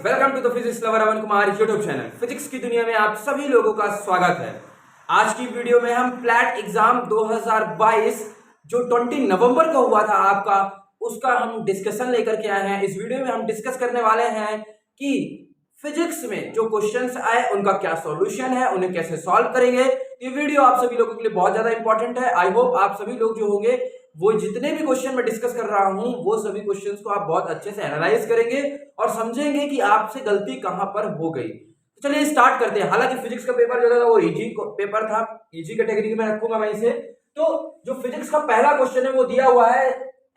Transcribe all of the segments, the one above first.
Welcome to the physics lover Aman Kumar YouTube channel. Physics की दुनिया में आप सभी लोगों का स्वागत है। आज की वीडियो में हम प्लैट एग्जाम 2022 जो 20 नवंबर को हुआ था आपका, उसका हम डिस्कशन लेकर के आए हैं। इस वीडियो में हम डिस्कस करने वाले हैं कि फिजिक्स में जो क्वेश्चंस आए उनका क्या सॉल्यूशन है, उन्हें कैसे सॉल्व करेंगे। ये वीडियो आप सभी लोगों के लिए बहुत ज्यादा इंपॉर्टेंट है। आई होप आप सभी लोग जो होंगे वो जितने भी क्वेश्चन मैं डिस्कस कर रहा हूं वो सभी क्वेश्चंस को आप बहुत अच्छे से एनालाइज करेंगे और समझेंगे कि आपसे गलती कहां पर हो गई। तो चलिए स्टार्ट करते हैं। हालांकि फिजिक्स का पेपर जो था वो इजी पेपर था, इजी कैटेगरी में रखूंगा मैं इसे। तो जो फिजिक्स का पहला क्वेश्चन है वो दिया हुआ है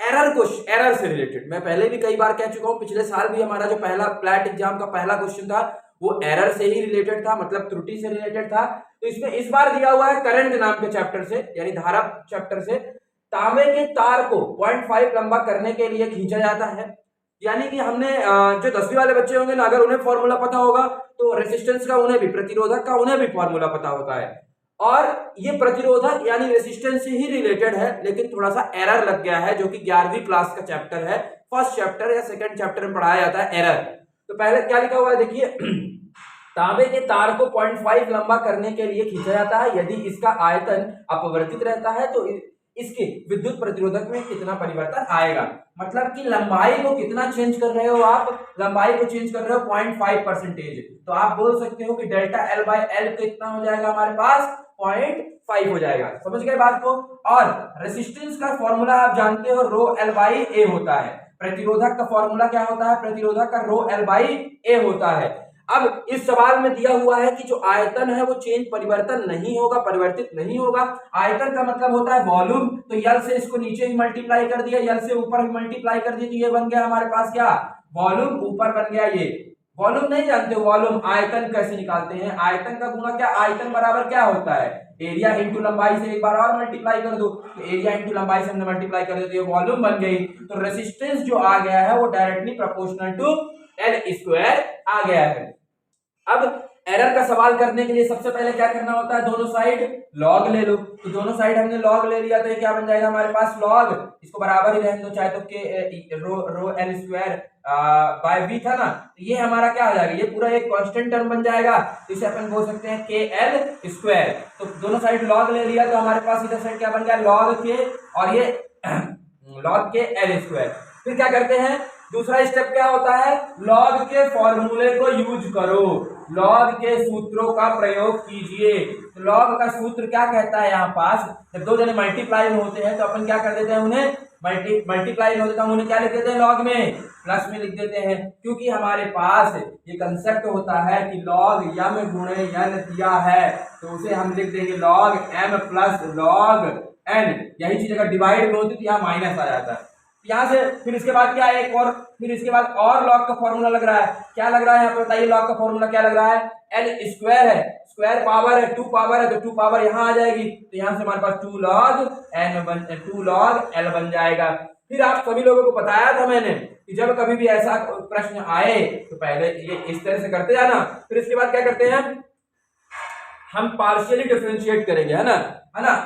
एरर से रिलेटेड। मैं पहले भी कई बार कह चुका हूं, पिछले साल भी हमारा जो पहला प्लैट एग्जाम का पहला क्वेश्चन था वो एरर से ही रिलेटेड था, मतलब त्रुटि से रिलेटेड था। तो इसमें इस बार दिया हुआ है करंट नाम के चैप्टर से, यानी धारा चैप्टर से, तांबे के तार को 0.5 लंबा करने के लिए खींचा जाता है। यानी कि हमने जो 10वीं वाले बच्चे होंगे ना, अगर उन्हें फॉर्मूला पता होगा तो रेसिस्टेंस का उन्हें भी, प्रतिरोधक का उन्हें भी फॉर्मूला पता होता है। और ये प्रतिरोधक यानी रेसिस्टेंस से ही रिलेटेड है, लेकिन थोड़ा सा एरर लग गया है जो कि 11वीं क्लास का चैप्टर है, फर्स्ट चैप्टर या सेकंड चैप्टर में पढ़ाया जाता है एरर। तो पहले क्या लिखा हुआ है देखिए, तांबे के तार को 0.5 लंबा करने के लिए खींचा जाता है। यदि इसका आयतन अपवर्तित रहता है तो इसके विद्युत प्रतिरोधक में कितना परिवर्तन आएगा। मतलब कि लंबाई को कितना चेंज कर रहे हो आप, लंबाई को चेंज कर रहे हो 0.5%। तो आप बोल सकते हो कि डेल्टा एल बाई एल कितना हो जाएगा हमारे पास, 0.5 हो जाएगा। समझ गए बात को। और रेसिस्टेंस का फॉर्मूला आप जानते हो, रो एल बाई ए होता है। प्रतिरोधक का फॉर्मूला क्या होता है, प्रतिरोधक का रो एल बाई ए होता है। अब इस सवाल में दिया हुआ है कि जो आयतन है वो चेंज परिवर्तन नहीं होगा, परिवर्तित नहीं होगा। आयतन का मतलब होता है वॉल्यूम, तो यल से इसको नीचे ही मल्टीप्लाई कर दिया, यल से ऊपर भी मल्टीप्लाई कर दिया, तो ये बन गया हमारे पास क्या, वॉल्यूम। ऊपर बन गया ये वॉल्यूम। नहीं जानते वॉल्यूम, आयतन कैसे निकालते हैं, आयतन का गुणा क्या, आयतन बराबर क्या होता है, एरिया इंटू लंबाई से एक बार और मल्टीप्लाई कर दो, तो एरिया इंटू लंबाई से हमने मल्टीप्लाई कर दिया तो ये वॉल्यूम बन गई। तो रेसिस्टेंस जो आ गया है वो directly proportional to L square आ गया है। अब एरर का सवाल करने के लिए सबसे पहले क्या करना होता है, दोनों साइड लॉग ले लो। तो दोनों साइड हमने लॉग ले लिया तो ये क्या बन जाएगा हमारे पास, लॉग, इसको बराबर ही रहने दो, चाहे तो के rho L square by B था ना, तो ये हमारा क्या हो जाएगा, ये पूरा एक कांस्टेंट टर्म बन जाएगा। तो इसे अपन बोल सकते हैं के एल स्क्वायर। तो दोनों साइड लॉग ले लिया तो हमारे पास इधर साइड क्या बन गया, लॉग के, और ये लॉग के एल स्क्वायर। फिर क्या करते हैं, दूसरा स्टेप क्या होता है, लॉग के फॉर्मूले को यूज करो, लॉग के सूत्रों का प्रयोग कीजिए। तो लॉग का सूत्र क्या कहता है, यहाँ पास जब दो जने मल्टीप्लाई में होते हैं तो अपन क्या कर देते हैं, उन्हें मल्टीप्लाई में होते हैं उन्हें क्या लिख देते हैं, लॉग में प्लस में लिख देते हैं। क्योंकि हमारे पास ये कंसेप्ट होता है कि लॉग यम गुणे एन दिया है तो उसे हम लिख देंगे log M plus log N. यही चीज अगर डिवाइड में होती तो यहाँ माइनस आ जाता है। यहाँ से फिर इसके बाद क्या है, एक और, फिर इसके बाद और लॉग का फॉर्मूला लग रहा है। क्या लग रहा है यहाँ पे बताइए, लॉग का फॉर्मूला क्या लग रहा है, एल स्क्वायर है, स्क्वायर पावर है, 2 पावर है, तो 2 पावर यहाँ आ जाएगी। तो यहाँ से हमारे पास 2 लॉग एल बन जाएगा। फिर आप सभी लोगों को बताया था मैंने कि जब कभी भी ऐसा प्रश्न आए तो पहले ये इस तरह से करते जाना। फिर इसके बाद क्या करते हैं, हम पार्शियली डिफरेंशिएट करेंगे, है ना,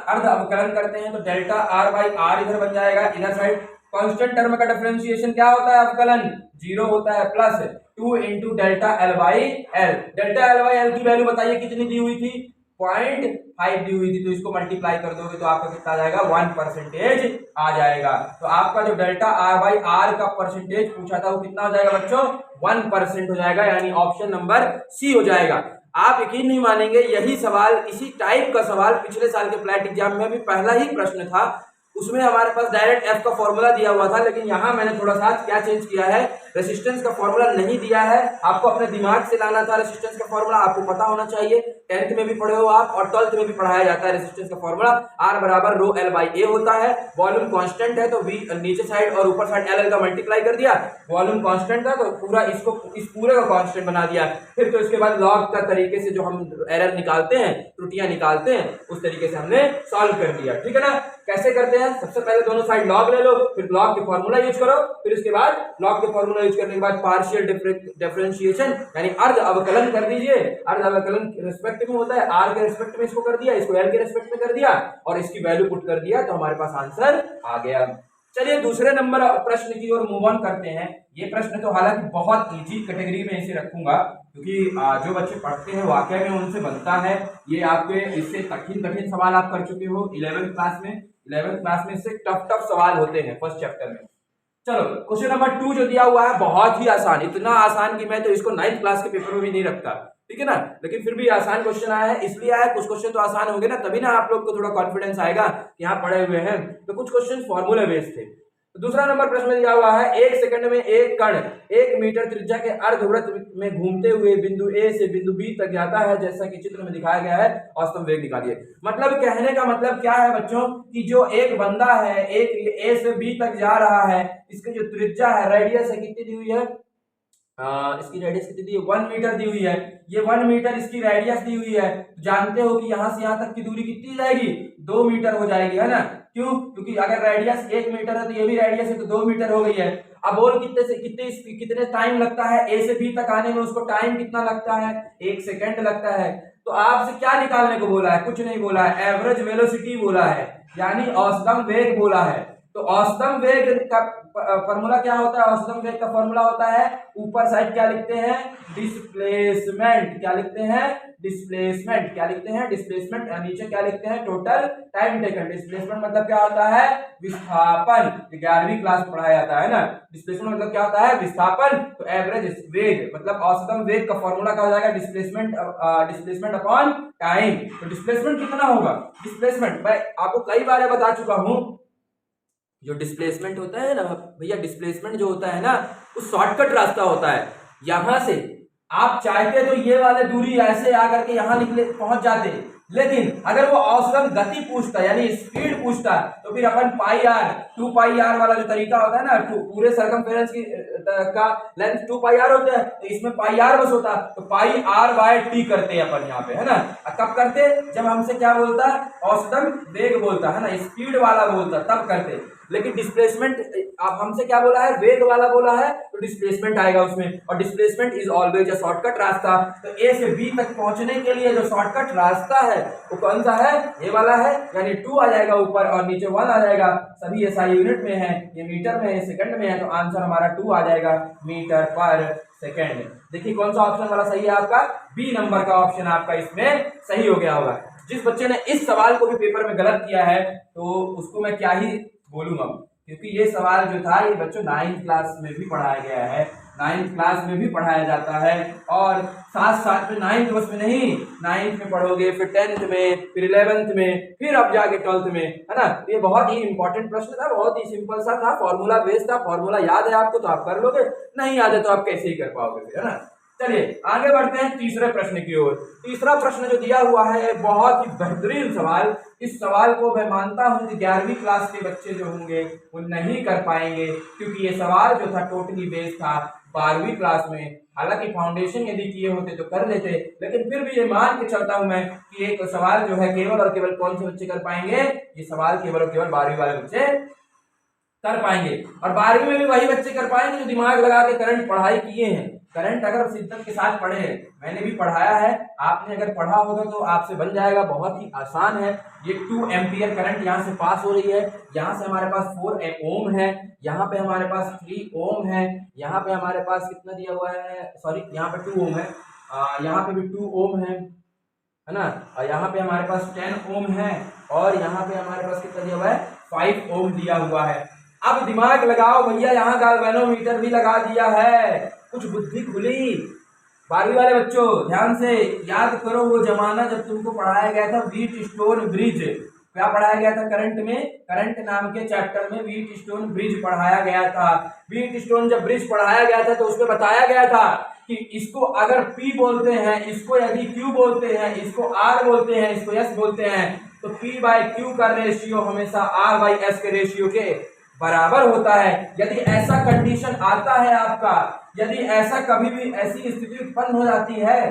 अर्ध अवकलन करते हैं। तो डेल्टा आर बाई आर इधर बन जाएगा, इधर साइड कांस्टेंट टर्म का डिफरेंशिएशन क्या होता है, अवकलन 0 होता है, plus 2 into delta L by L. Delta L by L की वैल्यू बताइए कितनी दी हुई थी, 0.5 दी हुई थी। तो इसको मल्टीप्लाई कर दोगे तो आपका कितना आ जाएगा, 1% आ जाएगा। तो आपका जो डेल्टा आर बाई आर का परसेंटेज पूछा था वो कितना हो जाएगा बच्चों, 1% हो जाएगा, यानी ऑप्शन नंबर सी हो जाएगा। आप यकीन नहीं मानेंगे, यही सवाल, इसी टाइप का सवाल पिछले साल के प्लैट एग्जाम में भी पहला ही प्रश्न था। उसमें हमारे पास डायरेक्ट एफ का फॉर्मूला दिया हुआ था, लेकिन यहाँ मैंने थोड़ा सा क्या चेंज किया है, रेसिस्टेंस का फॉर्मूला नहीं दिया है। आपको अपने दिमाग से लाना था रेसिस्टेंस का फॉर्मूला, आपको पता होना चाहिए, 10th में भी पढ़े हो आप और 12th में भी पढ़ाया जाता है रेसिस्टेंस का फॉर्मूला। आर बराबर रो एल बाई ए होता है, वॉल्यूम कांस्टेंट है तो वी नीचे साइड और ऊपर साइड एल का मल्टीप्लाई कर दिया, वॉल्यूम कांस्टेंट था तो पूरा इसको इस पूरे का कांस्टेंट बना दिया। फिर तो इसके बाद लॉग का तरीके से जो हम एरर निकालते हैं, त्रुटियां निकालते हैं, उस तरीके से हमने सॉल्व कर दिया। ठीक है ना, कैसे करते हैं, सबसे पहले दोनों साइड लॉग ले लो, फिर लॉग के फॉर्मूला यूज करो, फिर इसके बाद लॉग के फॉर्मूला यूज करने के बाद पार्शियल डिफरेंशिएशन यानी अर्ध अवकलन कर दीजिए। अर्ध अवकलन रिस्पेक्ट में होता है, आर के रिस्पेक्ट में इसको कर दिया, इसको एल के रिस्पेक्ट में कर दिया और इसकी वैल्यू पुट कर दिया तो हमारे पास आंसर आ गया। चलिए दूसरे नंबर प्रश्न की ओर मूव ऑन करते हैं। ये प्रश्न तो हालांकि बहुत इजी कैटेगरी में इसे रखूंगा, क्योंकि जो बच्चे पढ़ते हैं वाकई में उनसे बनता है। ये आपके इससे कठिन कठिन सवाल आप कर चुके हो 11वीं क्लास में। 11वीं क्लास में इससे टफ टफ सवाल होते हैं फर्स्ट चैप्टर में। चलो क्वेश्चन नंबर 2 जो दिया हुआ है बहुत ही आसान, इतना आसान कि मैं तो इसको 9th क्लास के पेपर में भी नहीं रखता, ठीक है ना। लेकिन फिर भी आसान क्वेश्चन आया है, इसलिए आया कुछ क्वेश्चन तो आसान होंगे ना, तभी ना आप लोग को थोड़ा कॉन्फिडेंस आएगा कि यहाँ पढ़े हुए हैं। तो कुछ क्वेश्चन फॉर्मूला बेस्ड थे। तो दूसरा नंबर प्रश्न दिया हुआ है, 1 सेकंड में एक कण 1 मीटर त्रिज्या के अर्धवृत्त में घूमते हुए बिंदु ए से बिंदु बी तक जाता है, जैसा कि चित्र में दिखाया गया है, औसतन वेग निकालिए। मतलब कहने का मतलब क्या है बच्चों कि जो एक बंदा है, एक ए से बी तक जा रहा है, इसकी जो त्रिज्या है, रेडियस है, कितनी दी हुई है, इसकी रेडियस कितनी दी है, 1 मीटर दी हुई है। ये 1 मीटर इसकी रेडियस दी हुई है। तो जानते हो कि यहां से यहां तक की दूरी कितनी जाएगी, 2 मीटर हो जाएगी, है ना। क्यों? क्योंकि अगर रेडियस 1 मीटर है तो ये भी रेडियस है, तो 2 मीटर हो गई है। अब बोल कितने टाइम लगता है ए से बी तक आने में, उसको टाइम कितना लगता है, 1 सेकंड लगता है। तो आपसे क्या निकालने को बोला है, कुछ नहीं बोला है, एवरेज वेलोसिटी बोला है, यानी औसतन वेग बोला है। तो औसतन वेग का फॉर्मूला क्या होता है, औसतन वेग का फॉर्मूला होता है, ऊपर साइड क्या लिखते हैं, डिस्प्लेसमेंट, क्या लिखते हैं, डिस्प्लेसमेंट, क्या लिखते हैं, डिस्प्लेसमेंट, और नीचे क्या लिखते हैं, टोटल टाइम टेकन। डिस्प्लेसमेंट मतलब क्या होता है, विस्थापन, 11वीं क्लास में पढ़ाया जाता है ना। डिस्प्लेसमेंट मतलब क्या होता है, विस्थापन। तो एवरेज वेग मतलब औसतन वेग का फॉर्मूला क्या हो जाएगा, डिस्प्लेसमेंट अपॉन टाइम। तो डिस्प्लेसमेंट कितना होगा, डिस्प्लेसमेंट मैं आपको कई बार बता चुका हूं, जो डिस्प्लेसमेंट होता है ना भैया, डिस्प्लेसमेंट जो होता है ना, वो शॉर्टकट रास्ता होता है। यहां से आप चाहते तो ये वाले दूरी ऐसे आकर के यहां निकले पहुंच जाते, लेकिन अगर वो औसतन गति पूछता यानी स्पीड पूछता, तो फिर अपन पाई आर 2 पाई आर वाला जो तरीका होता है ना, पूरे सर्कमफेरेंस की का लेंथ 2 पाई आर होता है, तो इसमें पाई आर बस होता, तो पाई आर बाय टी करते हैं अपन यहाँ पे, है ना। कब करते, जब हमसे क्या बोलता, औसतन वेग बोलता है ना, स्पीड वाला बोलता, तब करते। लेकिन डिस्प्लेसमेंट आप हमसे क्या बोला है, वेग वाला बोला है, तो डिस्प्लेसमेंट आएगा उसमें। और displacement is always a shortcut रास्ता। तो ए से बी तक पहुंचने के लिए जो शॉर्टकट रास्ता है वो कौन सा है, ये वाला है, यानी 2 आ जाएगा ऊपर और नीचे 1 आ जाएगा। सभी एसआई यूनिट में है, ये मीटर में है, सेकंड में है, तो आंसर हमारा 2 आ जाएगा, मीटर पर सेकंड। देखिए कौन सा ऑप्शन वाला सही है आपका, बी नंबर का ऑप्शन आपका इसमें सही हो गया होगा। जिस बच्चे ने इस सवाल को भी पेपर में गलत किया है तो उसको मैं क्या ही बोलूंगा, क्योंकि ये सवाल जो था ये बच्चों 9th क्लास में भी पढ़ाया गया है, 9th क्लास में भी पढ़ाया जाता है। और साथ साथ में 9th बस में नहीं, 9th में पढ़ोगे, फिर 10th में, फिर 11th में, फिर अब जाके 12th में, है ना। ये बहुत ही इंपॉर्टेंट प्रश्न था, बहुत ही सिंपल सा था, फॉर्मूला बेस्ड था। फॉर्मूला याद है आपको तो आप कर लोगे, नहीं याद है तो आप कैसे ही कर पाओगे, है ना। चलिए आगे बढ़ते हैं तीसरे प्रश्न की ओर। तीसरा प्रश्न जो दिया हुआ है बहुत ही बेहतरीन सवाल। इस सवाल को मैं मानता हूं कि 11वीं क्लास के बच्चे जो होंगे वो नहीं कर पाएंगे, क्योंकि ये सवाल जो था टोटली बेस्ड था 12वीं क्लास में। हालांकि फाउंडेशन यदि किए होते तो कर लेते, लेकिन फिर भी ये मान के चलता हूं मैं कि एक सवाल जो है केवल और केवल कौन से बच्चे कर पाएंगे, ये सवाल केवल और केवल 12वीं वाले बच्चे कर पाएंगे। और 12वीं में भी वही बच्चे कर पाएंगे जो दिमाग लगा के करंट पढ़ाई किए हैं। करंट अगर शिद्दत के साथ पढ़े हैं, मैंने भी पढ़ाया है, आपने अगर पढ़ा होगा तो आपसे बन जाएगा, बहुत ही आसान है। ये 2 एम्पियर करंट यहाँ से पास हो रही है, यहाँ से हमारे पास 4 ओम है, यहाँ पे हमारे पास 3 ओम है, यहाँ पे हमारे पास कितना दिया हुआ है, सॉरी यहाँ पे 2 ओम है, यहाँ पे भी 2 ओम है ना। और यहाँ पे हमारे पास 10 ओम है, और यहाँ पे हमारे पास कितना दिया हुआ है, 5 ओम दिया हुआ है। अब दिमाग लगाओ भैया, यहाँ गैल्वेनोमीटर भी लगा दिया है, कुछ बुद्धि खुली। 12वीं वाले बच्चों ध्यान से याद करो वो जमाना जब तुमको पढ़ाया गया था व्हीटस्टोन ब्रिज। क्या पढ़ाया गया था करंट में, करंट नाम के चैप्टर में व्हीटस्टोन ब्रिज पढ़ाया गया था। व्हीटस्टोन जब ब्रिज पढ़ाया गया था तो उसमें बताया गया था कि इसको अगर P बोलते हैं, इसको यदि Q बोलते हैं, इसको R बोलते हैं, इसको S बोलते हैं, तो P/Q का रेशियो हमेशा R/S के रेशियो के बराबर होता है। यदि ऐसा कंडीशन आता है आपका, यदि ऐसा कभी भी ऐसी स्थिति उत्पन्न हो जाती है,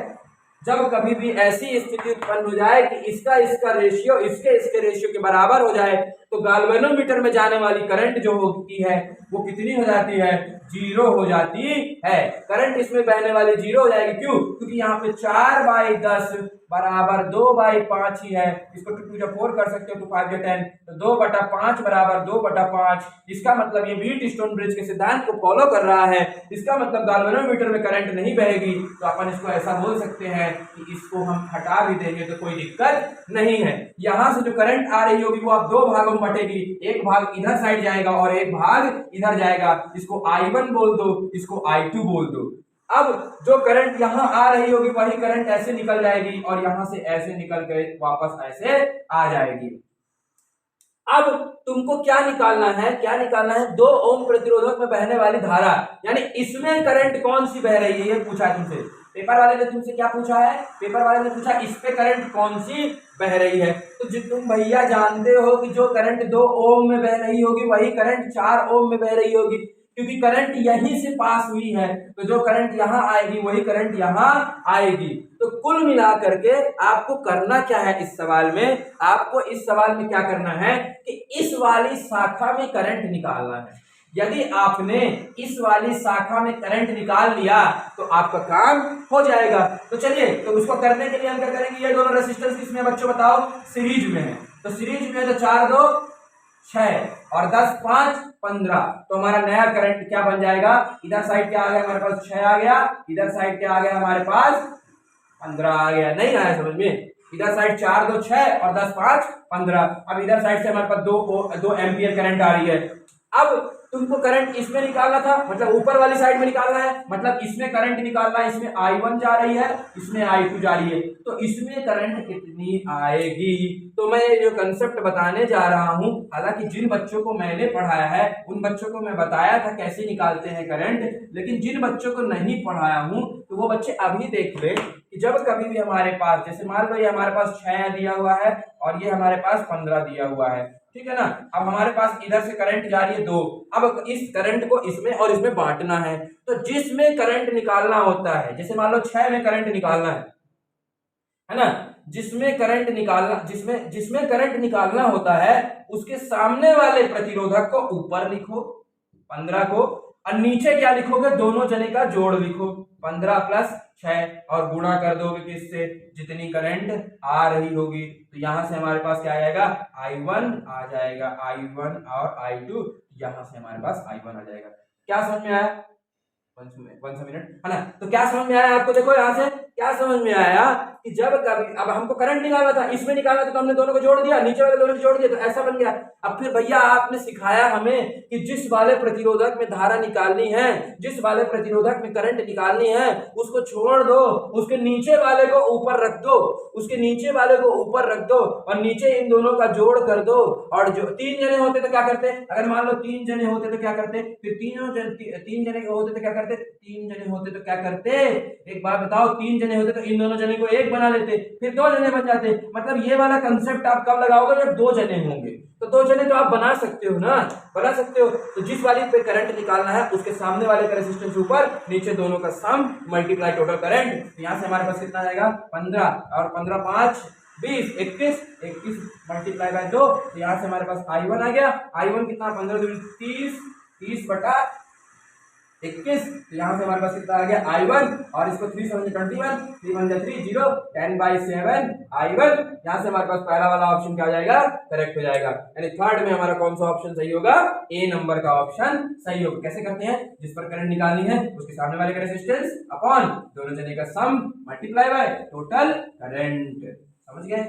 जब कभी भी ऐसी स्थिति उत्पन्न हो जाए कि इसका रेशियो इसके रेशियो के बराबर हो जाए, तो गाल्वेनोमीटर में जाने वाली करंट जो होती है वो कितनी हो जाती है, 0 हो जाती है। करंट इसमें बहने वाली 0 हो जाएगी, क्यों? क्योंकि यहाँ पे 4/10 बराबर 2/5 ही है। इसको 2 जब 4 कर सकते हो, 2 5 10, तो 2/5 बराबर 2/5। इसका मतलब ये व्हीट स्टोन ब्रिज के सिद्धांत को फॉलो कर रहा है। इसका मतलब गाल्वेनोमीटर में करंट नहीं बहेगी, तो अपन इसको ऐसा बोल सकते हैं कि इसको हम हटा भी देंगे तो कोई दिक्कत नहीं है। यहां से जो करंट आ रही होगी वो आप दो भागों में बटेगी, एक भाग इधर साइड जाएगा और एक भाग इधर जाएगा। इसको I1 बोल दो, इसको I2 बोल दो। अब जो करंट यहां आ रही होगी वही करंट ऐसे निकल जाएगी और यहां से ऐसे निकल के वापस ऐसे आ जाएगी। अब तुमको क्या निकालना है, क्या निकालना है? 2 ओम प्रतिरोधक में बहने वाली धारा, यानी इसमें करंट कौन सी बह रही है, ये पूछा तुमसे। पेपर वाले ने तुमसे क्या पूछा है? पेपर वाले ने पूछा इस पे करंट कौन सी बह रही है। तो जो तुम भैया जानते हो कि जो करंट 2 ओम में बह रही होगी वही करंट 4 ओम में बह रही होगी, क्योंकि करंट यहीं से पास हुई है, तो जो करंट यहां आएगी वही करंट यहां आएगी। तो कुल मिला करके आपको करना क्या है इस सवाल में? आपको इस सवाल में क्या करना है कि इस वाली शाखा में करंट निकालना है। यदि आपने इस वाली शाखा में करंट निकाल लिया तो आपका काम हो जाएगा। तो चलिए, तो उसको करने के लिए हम क्या करेंगे, ये दोनों रेजिस्टेंस किसमें बच्चों बताओ? सीरीज में है। तो सीरीज में है तो 4 2 6 और 10 5 15। तो हमारा नया करंट क्या बन जाएगा? इधर साइड क्या आ गया हमारे पास? 6 आ गया। इधर साइड क्या आ गया हमारे पास? 15 आ गया। नहीं आया समझ में? इधर साइड 4 2 6 और 10 5 15। अब इधर साइड से हमारे पास 2 एम्पियर करंट आ रही है। अब तुमको करंट इसमें निकालना था, मतलब ऊपर वाली साइड में निकालना है, मतलब इसमें करंट निकालना है। इसमें I1 जा रही है, इसमें I2 जा रही है, तो इसमें करंट कितनी आएगी? तो मैं जो कंसेप्ट बताने जा रहा हूं, हालांकि जिन बच्चों को मैंने पढ़ाया है उन बच्चों को मैं बताया था कैसे निकालते हैं करंट, लेकिन जिन बच्चों को नहीं पढ़ाया हूं तो वो बच्चे अभी देख ले कि जब कभी भी हमारे पास, जैसे मान लो ये हमारे पास 6 दिया हुआ है और ये हमारे पास 15 दिया हुआ है, ठीक है ना। अब हमारे पास इधर से करंट जा रही है 2। अब इस करंट को इसमें और इसमें बांटना है, तो जिसमें करंट निकालना होता है, जैसे मान लो 6 में करंट निकालना है ना, जिसमें करंट निकालना, जिसमें करंट निकालना होता है उसके सामने वाले प्रतिरोधक को ऊपर लिखो 15 को, और नीचे क्या लिखोगे? दोनों जने का जोड़ लिखो 15 + 6 और गुणा कर दोगे किससे? जितनी करंट आ रही होगी। तो यहां से हमारे पास क्या आएगा? I1 आ जाएगा, I1 और I2, यहां से हमारे पास I1 आ जाएगा। क्या समझ में आया? 1 मिनट है ना। तो क्या समझ में आया आपको? देखो यहां से क्या समझ में आया कि जब कभी, अब हमको करंट निकालना था, इसमें निकालना था तो हमने दोनों को जोड़ दिया, नीचे वाले दोनों को जोड़ दिया, तो ऐसा बन गया। अब फिर भैया आपने सिखाया हमें कि जिस वाले प्रतिरोधक में धारा निकालनी है, जिस वाले प्रतिरोधक में करंट निकालनी है, उसको छोड़ दो, उसके नीचे वाले को ऊपर रख दो, उसके नीचे वाले को ऊपर रख दो और नीचे इन दोनों का जोड़ कर दो। और जो 3 जने होते तो क्या करते? अगर मान लो 3 जने होते तो क्या करते? फिर 3 जने होते तो क्या करते? 3 जने होते तो क्या करते? एक बात बताओ, 3 जने होते तो इन दोनों जने को एक बना लेते, फिर 2 जने बन जाते। मतलब ये वाला कंसेप्ट आप कब लगाओगे? जब 2 जने होंगे। तो 2 जने तो आप बना सकते हो ना, बना सकते हो। तो जिस वाली पे करंट निकालना है उसके सामने वाले का रेजिस्टेंस ऊपर, नीचे दोनों का सम मल्टीप्लाई टोटल करंट। तो यहां से हमारे पास कितना आएगा? 15 और 15 5 20 21 मल्टीप्लाई बाय 2, तो यहां से हमारे पास I1 आ गया। I1 कितना? 15 दूनी 30, 30/21। तो यहां से हमारे पास कितना आ गया? I1, और इसको 3 7 21, 3 1 3 0, 10/7 I1। यहां से हमारे पास पहला वाला ऑप्शन क्या हो जाएगा? करेक्ट हो जाएगा। यानी थर्ड में हमारा कौन सा ऑप्शन सही होगा? ए नंबर का ऑप्शन सही होगा। कैसे करते हैं? जिस पर करंट निकालनी है उसके सामने वाले का रेजिस्टेंस अपॉन दोनों जने का सम मल्टीप्लाई बाय टोटल करंट। समझ गए?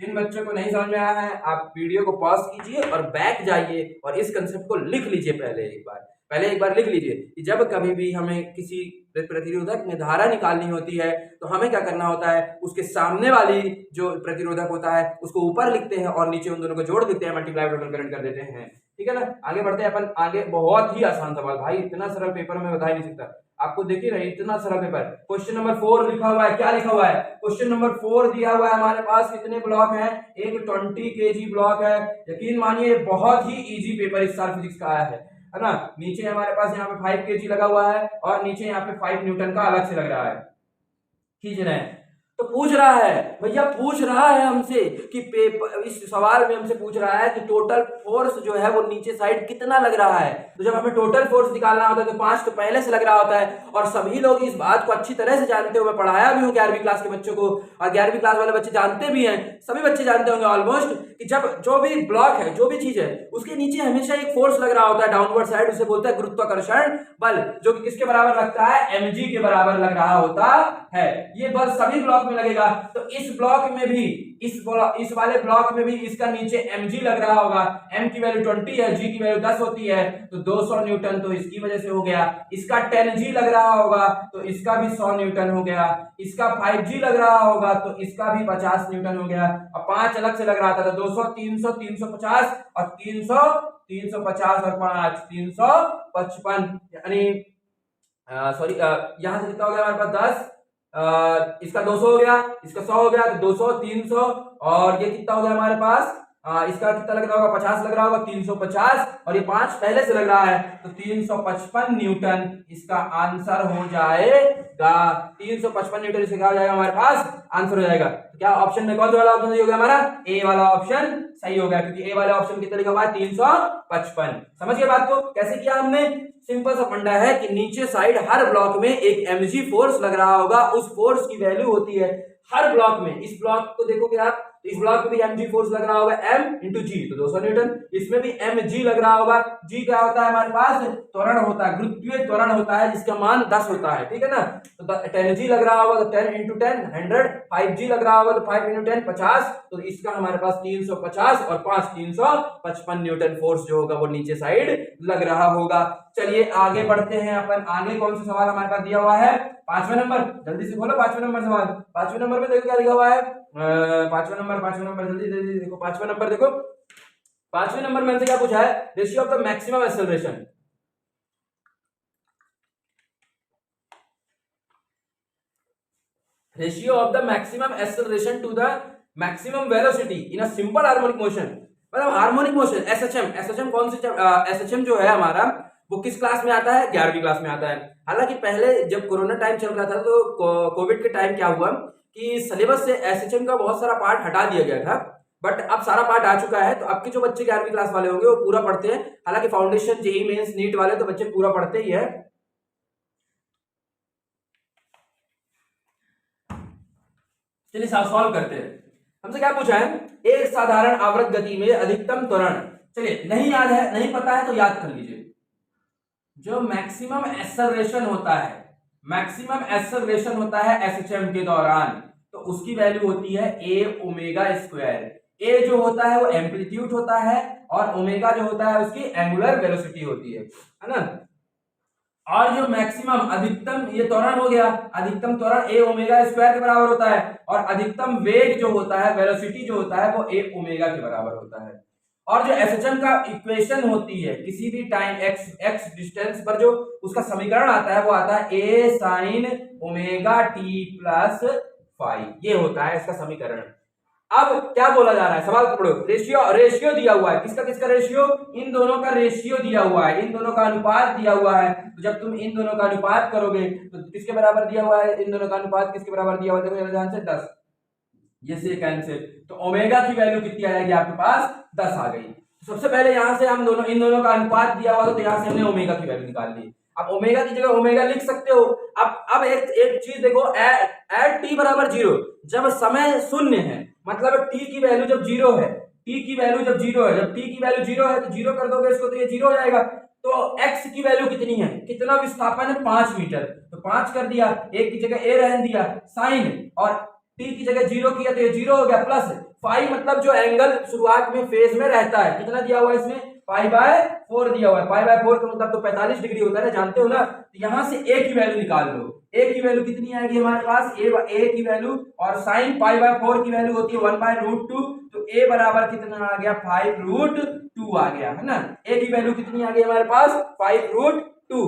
जिन बच्चों को नहीं समझ में आया है आप वीडियो को पॉज कीजिए और बैक जाइए और इस कंसेप्ट को लिख लीजिए। पहले एक बार लिख लीजिए कि जब कभी भी हमें किसी प्रतिरोधक में धारा निकालनी होती है तो हमें क्या करना होता है? उसके सामने वाली जो प्रतिरोधक होता है उसको ऊपर लिखते हैं और नीचे उन दोनों को जोड़ देते हैं, मल्टीप्लाई टोटल करंट कर देते हैं। ठीक है ना। आगे बढ़ते हैं अपन आगे। बहुत ही आसान सवाल भाई, इतना सरल पेपर में बता ही नहीं सकता आपको। देखिए रहे इतना सरल पेपर। क्वेश्चन नंबर 4 लिखा हुआ है। क्या लिखा हुआ है? क्वेश्चन नंबर 4 दिया हुआ है हमारे पास। कितने ब्लॉक हैं? एक 20 kg ब्लॉक है। यकीन मानिए बहुत ही इजी पेपर इस साल फिजिक्स का आया है ना। नीचे हमारे पास यहाँ पे 5 kg लगा हुआ है और नीचे यहाँ पे 5 न्यूटन का अलग से लग रहा है, खींच रहे हैं। तो पूछ रहा है भैया, पूछ रहा है हमसे कि पेपर, इस सवाल में हमसे पूछ रहा है कि टोटल फोर्स जो है वो नीचे साइड कितना लग रहा है। तो जब हमें टोटल फोर्स निकालना होता है तो 5 तो पहले से लग रहा होता है, और सभी लोग इस बात को अच्छी तरह से जानते हो, मैं पढ़ाया भी हूँ 11वीं क्लास के बच्चों को, और 11वीं क्लास वाले बच्चे जानते भी हैं, सभी बच्चे जानते होंगे ऑलमोस्ट, कि जब जो भी ब्लॉक है, जो भी चीज है, उसके नीचे हमेशा एक फोर्स लग रहा होता है डाउनवर्ड साइड, उसे बोलते हैं गुरुत्वाकर्षण बल, जो कि किसके बराबर लगता है, mg के बराबर लग रहा होता है। ये बल सभी ब्लॉक में लगेगा। तो इस ब्लॉक में भी, इस वाले ब्लॉक में भी इसका नीचे mg लग रहा होगा। m की वैल्यू 20 है, g की वैल्यू 10 होती है, तो 200 न्यूटन तो इसकी वजह से हो गया। इसका 10g लग रहा होगा तो इसका भी 100 न्यूटन हो गया। इसका 5g लग रहा होगा तो इसका भी 50 न्यूटन हो गया। और 5 अलग से लग रहा था तो 200, 300, 350 और 300, 350 और 5 355, यानी सॉरी, यहां से कितना हो गया हमारे पास 10, इसका 200 हो गया, इसका 100 हो गया, तो 200, 300 और ये कितना हो गया हमारे पास, इसका कितना लग रहा होगा, 50 लग रहा होगा, 350 और ये 5 पहले से लग रहा है तो 355 न्यूटन इसका आंसर हो जाएगा। 355 न्यूटन इसका क्या हो जाएगा हमारे पास, आंसर हो जाएगा। तो क्या ऑप्शन में कौन सा वाला ऑप्शन सही हो गया हमारा, ए वाला ऑप्शन सही हो गया, क्योंकि ए वाले ऑप्शन कितना लिखा हुआ है 355। समझ गए बात को, कैसे किया हमने, सिंपल सा फंडा है कि नीचे साइड हर ब्लॉक में एक mg फोर्स लग रहा होगा, उस फोर्स की वैल्यू होती है हर ब्लॉक में। इस ब्लॉक को देखोगे आप तो इस ब्लॉक में भी mg फोर्स लग रहा होगा, m इंटू जी तो 200 न्यूटन, इसमें भी mg लग रहा होगा। g क्या होता है हमारे पास, त्वरण होता है, गुरुत्वीय त्वरण होता है जिसका मान 10 होता है, ठीक है ना। तो 10g लग रहा होगा तो 10 इंटू 10 100, 5g लग रहा होगा तो 5 इंटू 10 50, तो इसका हमारे पास 350 और 5 355 न्यूटन फोर्स जो होगा वो नीचे साइड लग रहा होगा। चलिए आगे बढ़ते हैं अपन, आगे कौन सा सवाल हमारे पास दिया हुआ है, 5वें नंबर, जल्दी से खोलो 5वें नंबर सवाल। 5वें नंबर में देखो क्या लिखा हुआ है, 5वें नंबर जल्दी जल्दी देखो, 5वें नंबर देखो, 5वें नंबर में हमसे क्या पूछा है, ratio of the maximum acceleration, ratio of the maximum acceleration to the maximum velocity in a simple harmonic motion, मतलब हार्मोनिक मोशन, एसएचएम कौन से, एसएचएम जो है हमारा वो किस क्लास में आता है, 11वीं क्लास में आता है। हालांकि पहले जब कोरोना टाइम चल रहा था तो कोविड के टाइम क्या हुआ कि सिलेबस से एसएचएम का बहुत सारा पार्ट हटा दिया गया था, बट अब सारा पार्ट आ चुका है। तो अब के जो बच्चे 11वीं क्लास वाले होंगे वो पूरा पढ़ते हैं, हालांकि फाउंडेशन, जेईई मेंस, नीट वाले तो बच्चे पूरा पढ़ते ही है। चलिए सॉल्व करते हैं। हमसे क्या पूछा है, एक साधारण आवर्त गति में अधिकतम त्वरण, चलिए नहीं याद है, नहीं पता है तो याद कर लीजिए, जो मैक्सिमम एक्सेलरेशन होता है, मैक्सिमम एक्सेलरेशन होता है एसएचएम के दौरान, तो उसकी वैल्यू होती है ए ओमेगा स्क्वायर। ए जो होता है वो एम्पलीट्यूड होता है और ओमेगा जो होता है उसकी एंगुलर वेलोसिटी होती है ना। और जो मैक्सिमम, अधिकतम, ये त्वरण हो गया, अधिकतम त्वरण ए ओमेगा स्क्वायर के बराबर होता है, और अधिकतम वेग जो होता है, वेलोसिटी जो होता है वो ए ओमेगा के बराबर होता है। और जो एसएचएम का इक्वेशन होती है किसी भी टाइम एक्स डिस्टेंस पर, जो उसका समीकरण आता है वो आता है A sine omega T plus five, ये होता है इसका समीकरण। अब क्या बोला जा रहा है, सवाल पढ़ो, रेशियो दिया हुआ है, किसका किसका रेशियो, इन दोनों का रेशियो दिया हुआ है, इन दोनों का अनुपात दिया हुआ है। तो जब तुम इन दोनों का अनुपात करोगे तो किसके बराबर दिया हुआ है, इन दोनों का अनुपात किसके बराबर दिया हुआ है, देखो ध्यान से 10, ये से कैंसिल, तो ओमेगा की वैल्यू कितनी आ जाएगी आपके पास, 10 आ गई। सबसे पहले यहां से हम दोनों, इन दोनों का अनुपात दिया हुआ तो यहां से हमने ओमेगा की वैल्यू निकाल ली। अब ओमेगा की जगह ओमेगा लिख सकते हो। अब एक चीज देखो, एट टी बराबर 0, जब समय शून्य है, मतलब टी की वैल्यू जब 0 है, टी की वैल्यू जब 0 है, जब टी की वैल्यू 0 है तो 0 कर दोगे इसको तो ये 0 हो जाएगा। तो x की वैल्यू कितनी है, कितना विस्थापन है, 5 मीटर, तो 5 कर दिया, एक की जगह ए रहने दिया, साइन, और टी की जगह 0 किया तो ये 0 हो गया, प्लस फाइव, मतलब जो एंगल शुरुआत में फेज में रहता है, कितना दिया हुआ है इसमें, पाई/4 दिया हुआ है। पाई/4 का मतलब तो 45 डिग्री होता है ना, जानते हो ना। तो यहां से ए की वैल्यू निकाल लो, ए की वैल्यू कितनी आएगी हमारे पास, ए की वैल्यू, और साइन पाई/4 की वैल्यू होती है 1/√2, तो ए बराबर कितना आ गया, 5√2 आ गया, है ना। ए की वैल्यू कितनी आ गई हमारे पास, 5√2।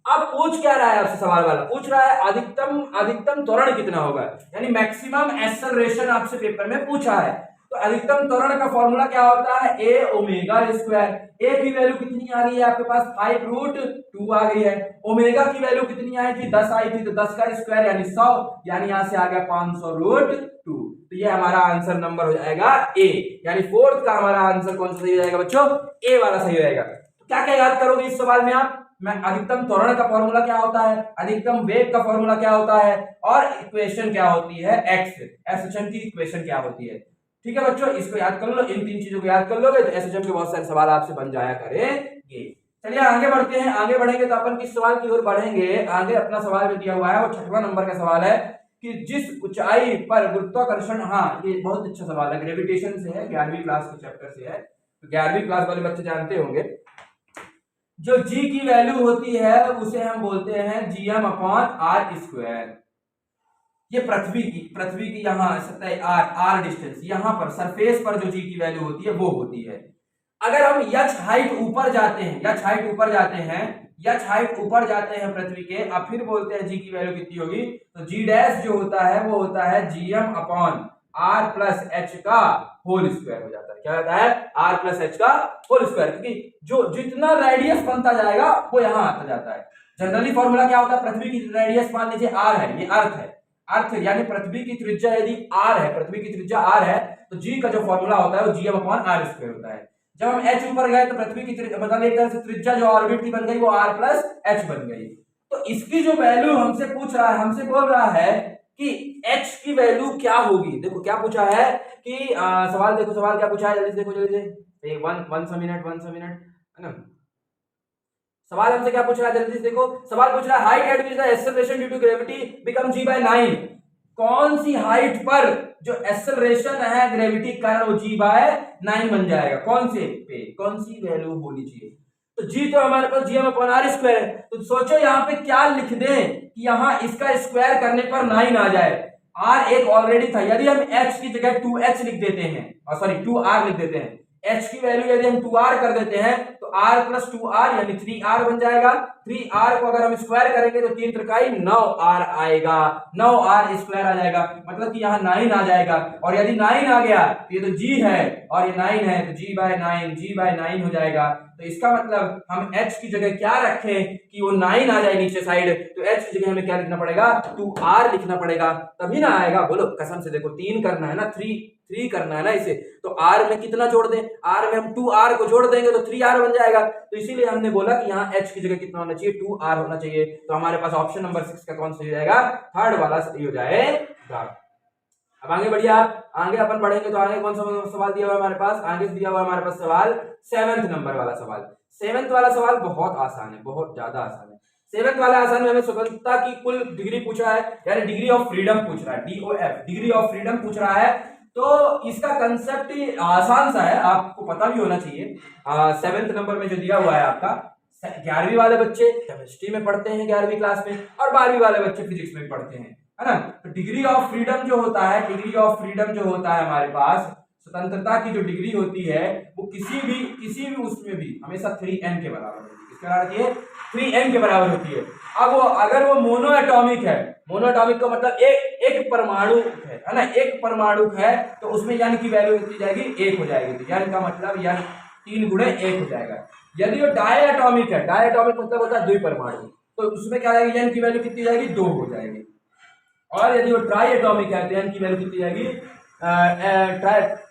अब पूछ क्या रहा है आपसे, सवाल वाला पूछ रहा है अधिकतम त्वरण कितना होगा, यानी मैक्सिमम एक्सेलरेशन आपसे पेपर में पूछा है। तो अधिकतम त्वरण का फॉर्मूला क्या होता है, ए ओमेगा स्क्वायर। ए की वैल्यू कितनी आ गई है आपके पास 5√2 आ गई है। ओमेगा की वैल्यू कितनी आई थी, 10 आई थी, तो 10 का स्क्वायर यानी 100, यानी यहां से आ गया 500√2। तो ये हमारा आंसर नंबर हो जाएगा ए, यानी फोर्थ का हमारा आंसर कौन सा सही हो जाएगा बच्चों, ए वाला सही हो जाएगा। तो क्या क्या याद करोगे इस सवाल में आप, मैं अधिकतम त्वरण का फॉर्मूला क्या होता है, अधिकतम वेग का फॉर्मूला क्या होता है, और इक्वेशन क्या होती है एक्स, एसएचएम की इक्वेशन क्या होती है। ठीक है बच्चों, इसको याद कर लो, इन 3 चीजों को याद कर लोगे तो एसएचएम के बहुत सारे सवाल आपसे बन जाया करेंगे। चलिए आगे बढ़ते हैं, आगे बढ़ेंगे तो अपन किस सवाल की ओर बढ़ेंगे। आगे अपना सवाल जो दिया हुआ है वो 6वां नंबर का सवाल है कि जिस ऊंचाई पर गुरुत्वाकर्षण, हाँ ये बहुत अच्छा सवाल है, ग्रेविटेशन से है, 11वीं क्लास के चैप्टर से है, तो 11वीं क्लास वाले बच्चे जानते होंगे। जो जी की वैल्यू होती है उसे हम बोलते हैं gm/r²। ये पृथ्वी की यहाँ सतह आर डिस्टेंस, यहाँ पर सरफेस पर जो जी की वैल्यू होती है वो होती है। अगर हम यच हाइट ऊपर जाते हैं, यच हाइट ऊपर जाते हैं पृथ्वी के, अब फिर बोलते हैं जी की वैल्यू कितनी होगी, तो जी डैश जो होता है वो होता है gm/r+h का होल स्क्वायर हो जाता है। क्या होता है, r+h का होल स्क्वायर, क्योंकि जो जितना रेडियस बनता जाएगा वो यहाँ आता जाता है। जनरली फॉर्मूला क्या होता है, पृथ्वी की रेडियस मान लीजिए r है, ये अर्थ है, अर्थ यानी पृथ्वी की त्रिज्या यदि r है, पृथ्वी की त्रिज्या r है, तो g का जो फॉर्मूला होता है वो gm/r² होता है। जब हम h ऊपर गए तो पृथ्वी की मतलब एक तरह से त्रिज्या जो ऑर्बिट की बन गई वो r+h बन गई। तो इसकी जो वैल्यू हमसे पूछ रहा है, हमसे बोल रहा है कि h की वैल्यू क्या होगी। देखो क्या पूछा है कि सवाल देखो, सवाल क्या पूछा है, जल्दी देखो, जल्दी से वन मिनट है ना। सवाल हमसे क्या पूछ रहा है, जल्दी से देखो, सवाल पूछ रहा है height at which the acceleration due to gravity become g/9। कौन सी हाइट पर जो एक्सेलरेशन है ग्रेविटी के कारण वो g/9 बन जाएगा, कौन से पे, कौन सी वैल्यू होनी चाहिए। तो g तो हमारे पास gm/r² है, तो सोचो यहाँ पे क्या लिख दें कि यहाँ इसका स्क्वायर करने पर 9 आ जाए। r एक ऑलरेडी था, यदि हम h की जगह 2h लिख देते हैं, सॉरी 2r लिख देते हैं, h की वैल्यू यदि हम 2r कर देते हैं तो r+2r यानी 3r बन जाएगा। 3r को अगर हम स्क्वायर करेंगे तो 3 त्रिकाई 9r आएगा, 9r² आ जाएगा, मतलब कि यहाँ 9 आ जाएगा। और यदि 9 आ गया तो ये तो g है और ये 9 है तो g/9 हो जाएगा। तो इसका मतलब हम h की जगह क्या रखें कि वो 9 आ जाए नीचे साइड, तो h की जगह हमें क्या लिखना पड़ेगा, 2r लिखना पड़ेगा, तभी ना आएगा। बोलो कसम से, देखो 3 करना है ना, 3 करना है ना इसे, तो r में कितना जोड़ दें, r में हम 2r को जोड़ देंगे तो 3r बन जाएगा। तो इसीलिए हमने बोला कि यहाँ h की जगह कितना होना चाहिए, 2r होना चाहिए। तो हमारे पास ऑप्शन नंबर 6 का कौन सा हो जाएगा, थर्ड वाला सही हो जाएगा। अब आगे बढ़िए आप, आगे अपन बढ़ेंगे तो आगे कौन सा सवाल दिया हुआ है हमारे पास, आगे दिया हुआ है हमारे पास सवाल 7th नंबर वाला सवाल। 7th वाला सवाल बहुत आसान है, बहुत ज्यादा आसान है। 7th वाला आसान में हमें स्वतंत्रता की कुल डिग्री पूछा है, यानी डिग्री ऑफ फ्रीडम पूछ रहा है, DOF डिग्री ऑफ फ्रीडम पूछ रहा है। तो इसका कंसेप्ट आसान सा है, आपको पता भी होना चाहिए। 7th नंबर में जो दिया हुआ है आपका, 11वीं वाले बच्चे केमिस्ट्री में पढ़ते हैं 11वीं क्लास में, और 12वीं वाले बच्चे फिजिक्स में पढ़ते हैं, है ना। तो डिग्री ऑफ फ्रीडम जो होता है, डिग्री ऑफ फ्रीडम जो होता है हमारे पास, स्वतंत्रता की जो डिग्री होती है वो किसी भी उसमें भी हमेशा 3n के बराबर होती है। किसके बराबर होती है, 3n के बराबर होती है। अब वो अगर वो मोनो एटॉमिक है, मोनो एटॉमिक का मतलब एक परमाणु है ना, एक परमाणु है, तो उसमें यानी की वैल्यू कितनी जाएगी, 1 हो जाएगी। तो यानी का मतलब यानी 3 × 1 हो जाएगा। यदि वो डाई एटॉमिक है, डाई एटॉमिक मतलब होता है 2 परमाणु, तो उसमें क्या जाएगी, यानी की वैल्यू कितनी जाएगी, 2 हो जाएगी। और यदि वो ट्राई एटॉमिक है तो n की वैल्यू कितनी जाएगी,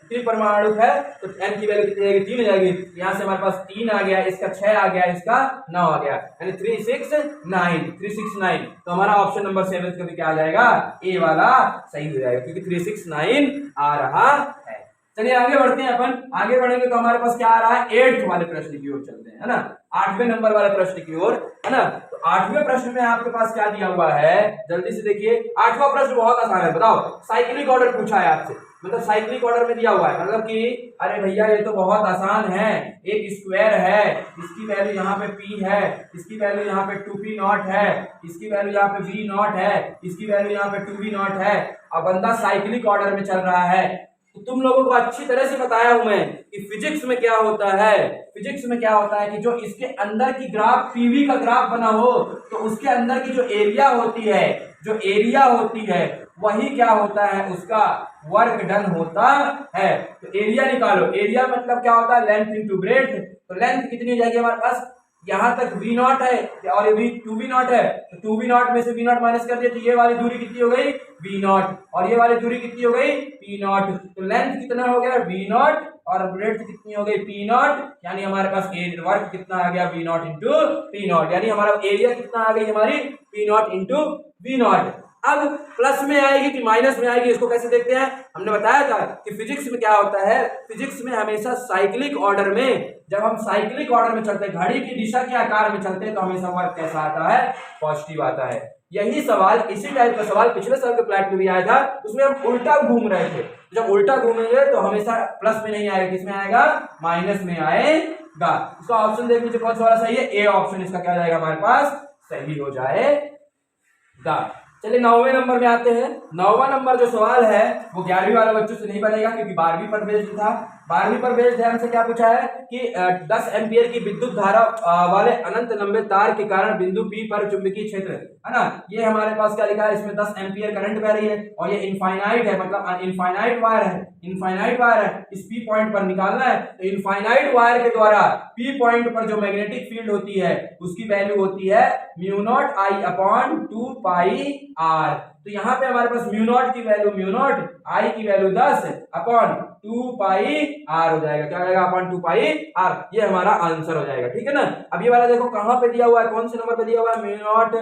त्रिपरमाणु है तो n की वैल्यू कितनी जाएगी, 3 हो जाएगी। यहाँ से हमारे पास 3 आ गया, इसका 6 आ गया, इसका 9 आ गया, यानी 3 6 9 तो हमारा ऑप्शन नंबर 7 का भी क्या आ जाएगा, ए वाला सही हो जाएगा, क्योंकि 3 6 9 आ रहा है। चलिए आगे बढ़ते हैं अपन, आगे बढ़ेंगे तो हमारे पास क्या आ रहा है, 8th वाले प्रश्न की ओर चलते हैं, है ना, 8वें नंबर वाले प्रश्न की ओर, है ना। तो 8वें प्रश्न में आपके पास क्या दिया हुआ है, जल्दी से देखिए। 8वां प्रश्न बहुत आसान है, बताओ, साइक्लिक ऑर्डर पूछा है आपसे, मतलब साइक्लिक ऑर्डर में दिया हुआ है, मतलब कि अरे भैया ये तो बहुत आसान है, एक स्क्वायर है, इसकी वैल्यू यहाँ पे p है, इसकी वैल्यू यहाँ पे 2p0 है, इसकी वैल्यू यहाँ पे v0 है, इसकी वैल्यू यहाँ पे 2v0 है। अब बंदा साइक्लिक ऑर्डर में चल रहा है, तो तुम लोगों को अच्छी तरह से बताया हूं मैं कि फिजिक्स में क्या होता है, फिजिक्स में क्या होता है कि जो इसके अंदर की ग्राफ पीवी का ग्राफ बना हो तो उसके अंदर की जो एरिया होती है, जो एरिया होती है वही क्या होता है, उसका वर्क डन होता है। तो एरिया निकालो, एरिया मतलब क्या होता है, लेंथ इंटू ब्रेड्थ। तो लेंथ कितनी हो जाएगी हमारे पास, यहां तक v नॉट है और ये भी 2v नॉट है, तो 2v नॉट में से v नॉट माइनस कर दिया तो ये वाली दूरी कितनी हो गई v नॉट, और ये वाली दूरी कितनी हो गई p नॉट। तो लेंथ कितना हो गया v नॉट और ब्रेड्थ कितनी हो गई p नॉट, यानी हमारे पास वर्क कितना आ गया v not into p not, यानी हमारा एरिया कितना आ गई हमारी p not into v not. अब प्लस में आएगी कि माइनस में आएगी, इसको कैसे देखते हैं, हमने बताया था कि फिजिक्स में क्या होता है, फिजिक्स में हमेशा साइक्लिक ऑर्डर में, जब हम साइक्लिक ऑर्डर में चलते हैं, घड़ी की दिशा के आकार में चलते हैं, तो हमेशा वर्क कैसा आता है, पॉजिटिव आता है। यही सवाल, इसी टाइप का सवाल पिछले साल के फ्लैट में भी आया था, उसमें हम उल्टा घूम रहे थे। जब उल्टा घूमेंगे तो हमेशा प्लस में नहीं आएगा, किसमें आएगा, माइनस में आएगा। इसका ऑप्शन देख लीजिए कौन सा वाला सही है, ए ऑप्शन इसका क्या जाएगा हमारे पास, सही हो जाएगा। चलिए 9वें नंबर में आते हैं। 9वां नंबर जो सवाल है वो 11वीं वाले बच्चों से नहीं बनेगा, क्योंकि 12वीं पर बेस्ड था। 12वीं पर बेस्ड है, हमसे क्या पूछा है कि 10 एम्पियर की विद्युत धारा वाले अनंत लंबे तार के कारण बिंदु P पर चुंबकीय क्षेत्र, है ना, ये हमारे पास क्या लिखा है, इसमें 10 एम्पियर करंट बह रही है और ये इनफाइनाइट है, मतलब इनफाइनाइट वायर है, इनफाइनाइट वायर है, इस P पॉइंट पर निकालना है। तो इनफाइनाइट वायर के द्वारा P पॉइंट पर जो मैग्नेटिक फील्ड होती है उसकी वैल्यू होती है mu naught I upon 2 pi R. तो यहाँ पे हमारे पास म्यू नॉट की वैल्यू म्यू नॉट, आई की वैल्यू 10 अपॉन 2 पाई आर हो जाएगा, क्या हो जाएगा, अपॉन 2 पाई आर, ये हमारा आंसर हो जाएगा। ठीक है ना। अब ये वाला देखो कहाँ पे दिया हुआ है, कौन से नंबर पे दिया हुआ है, mu naught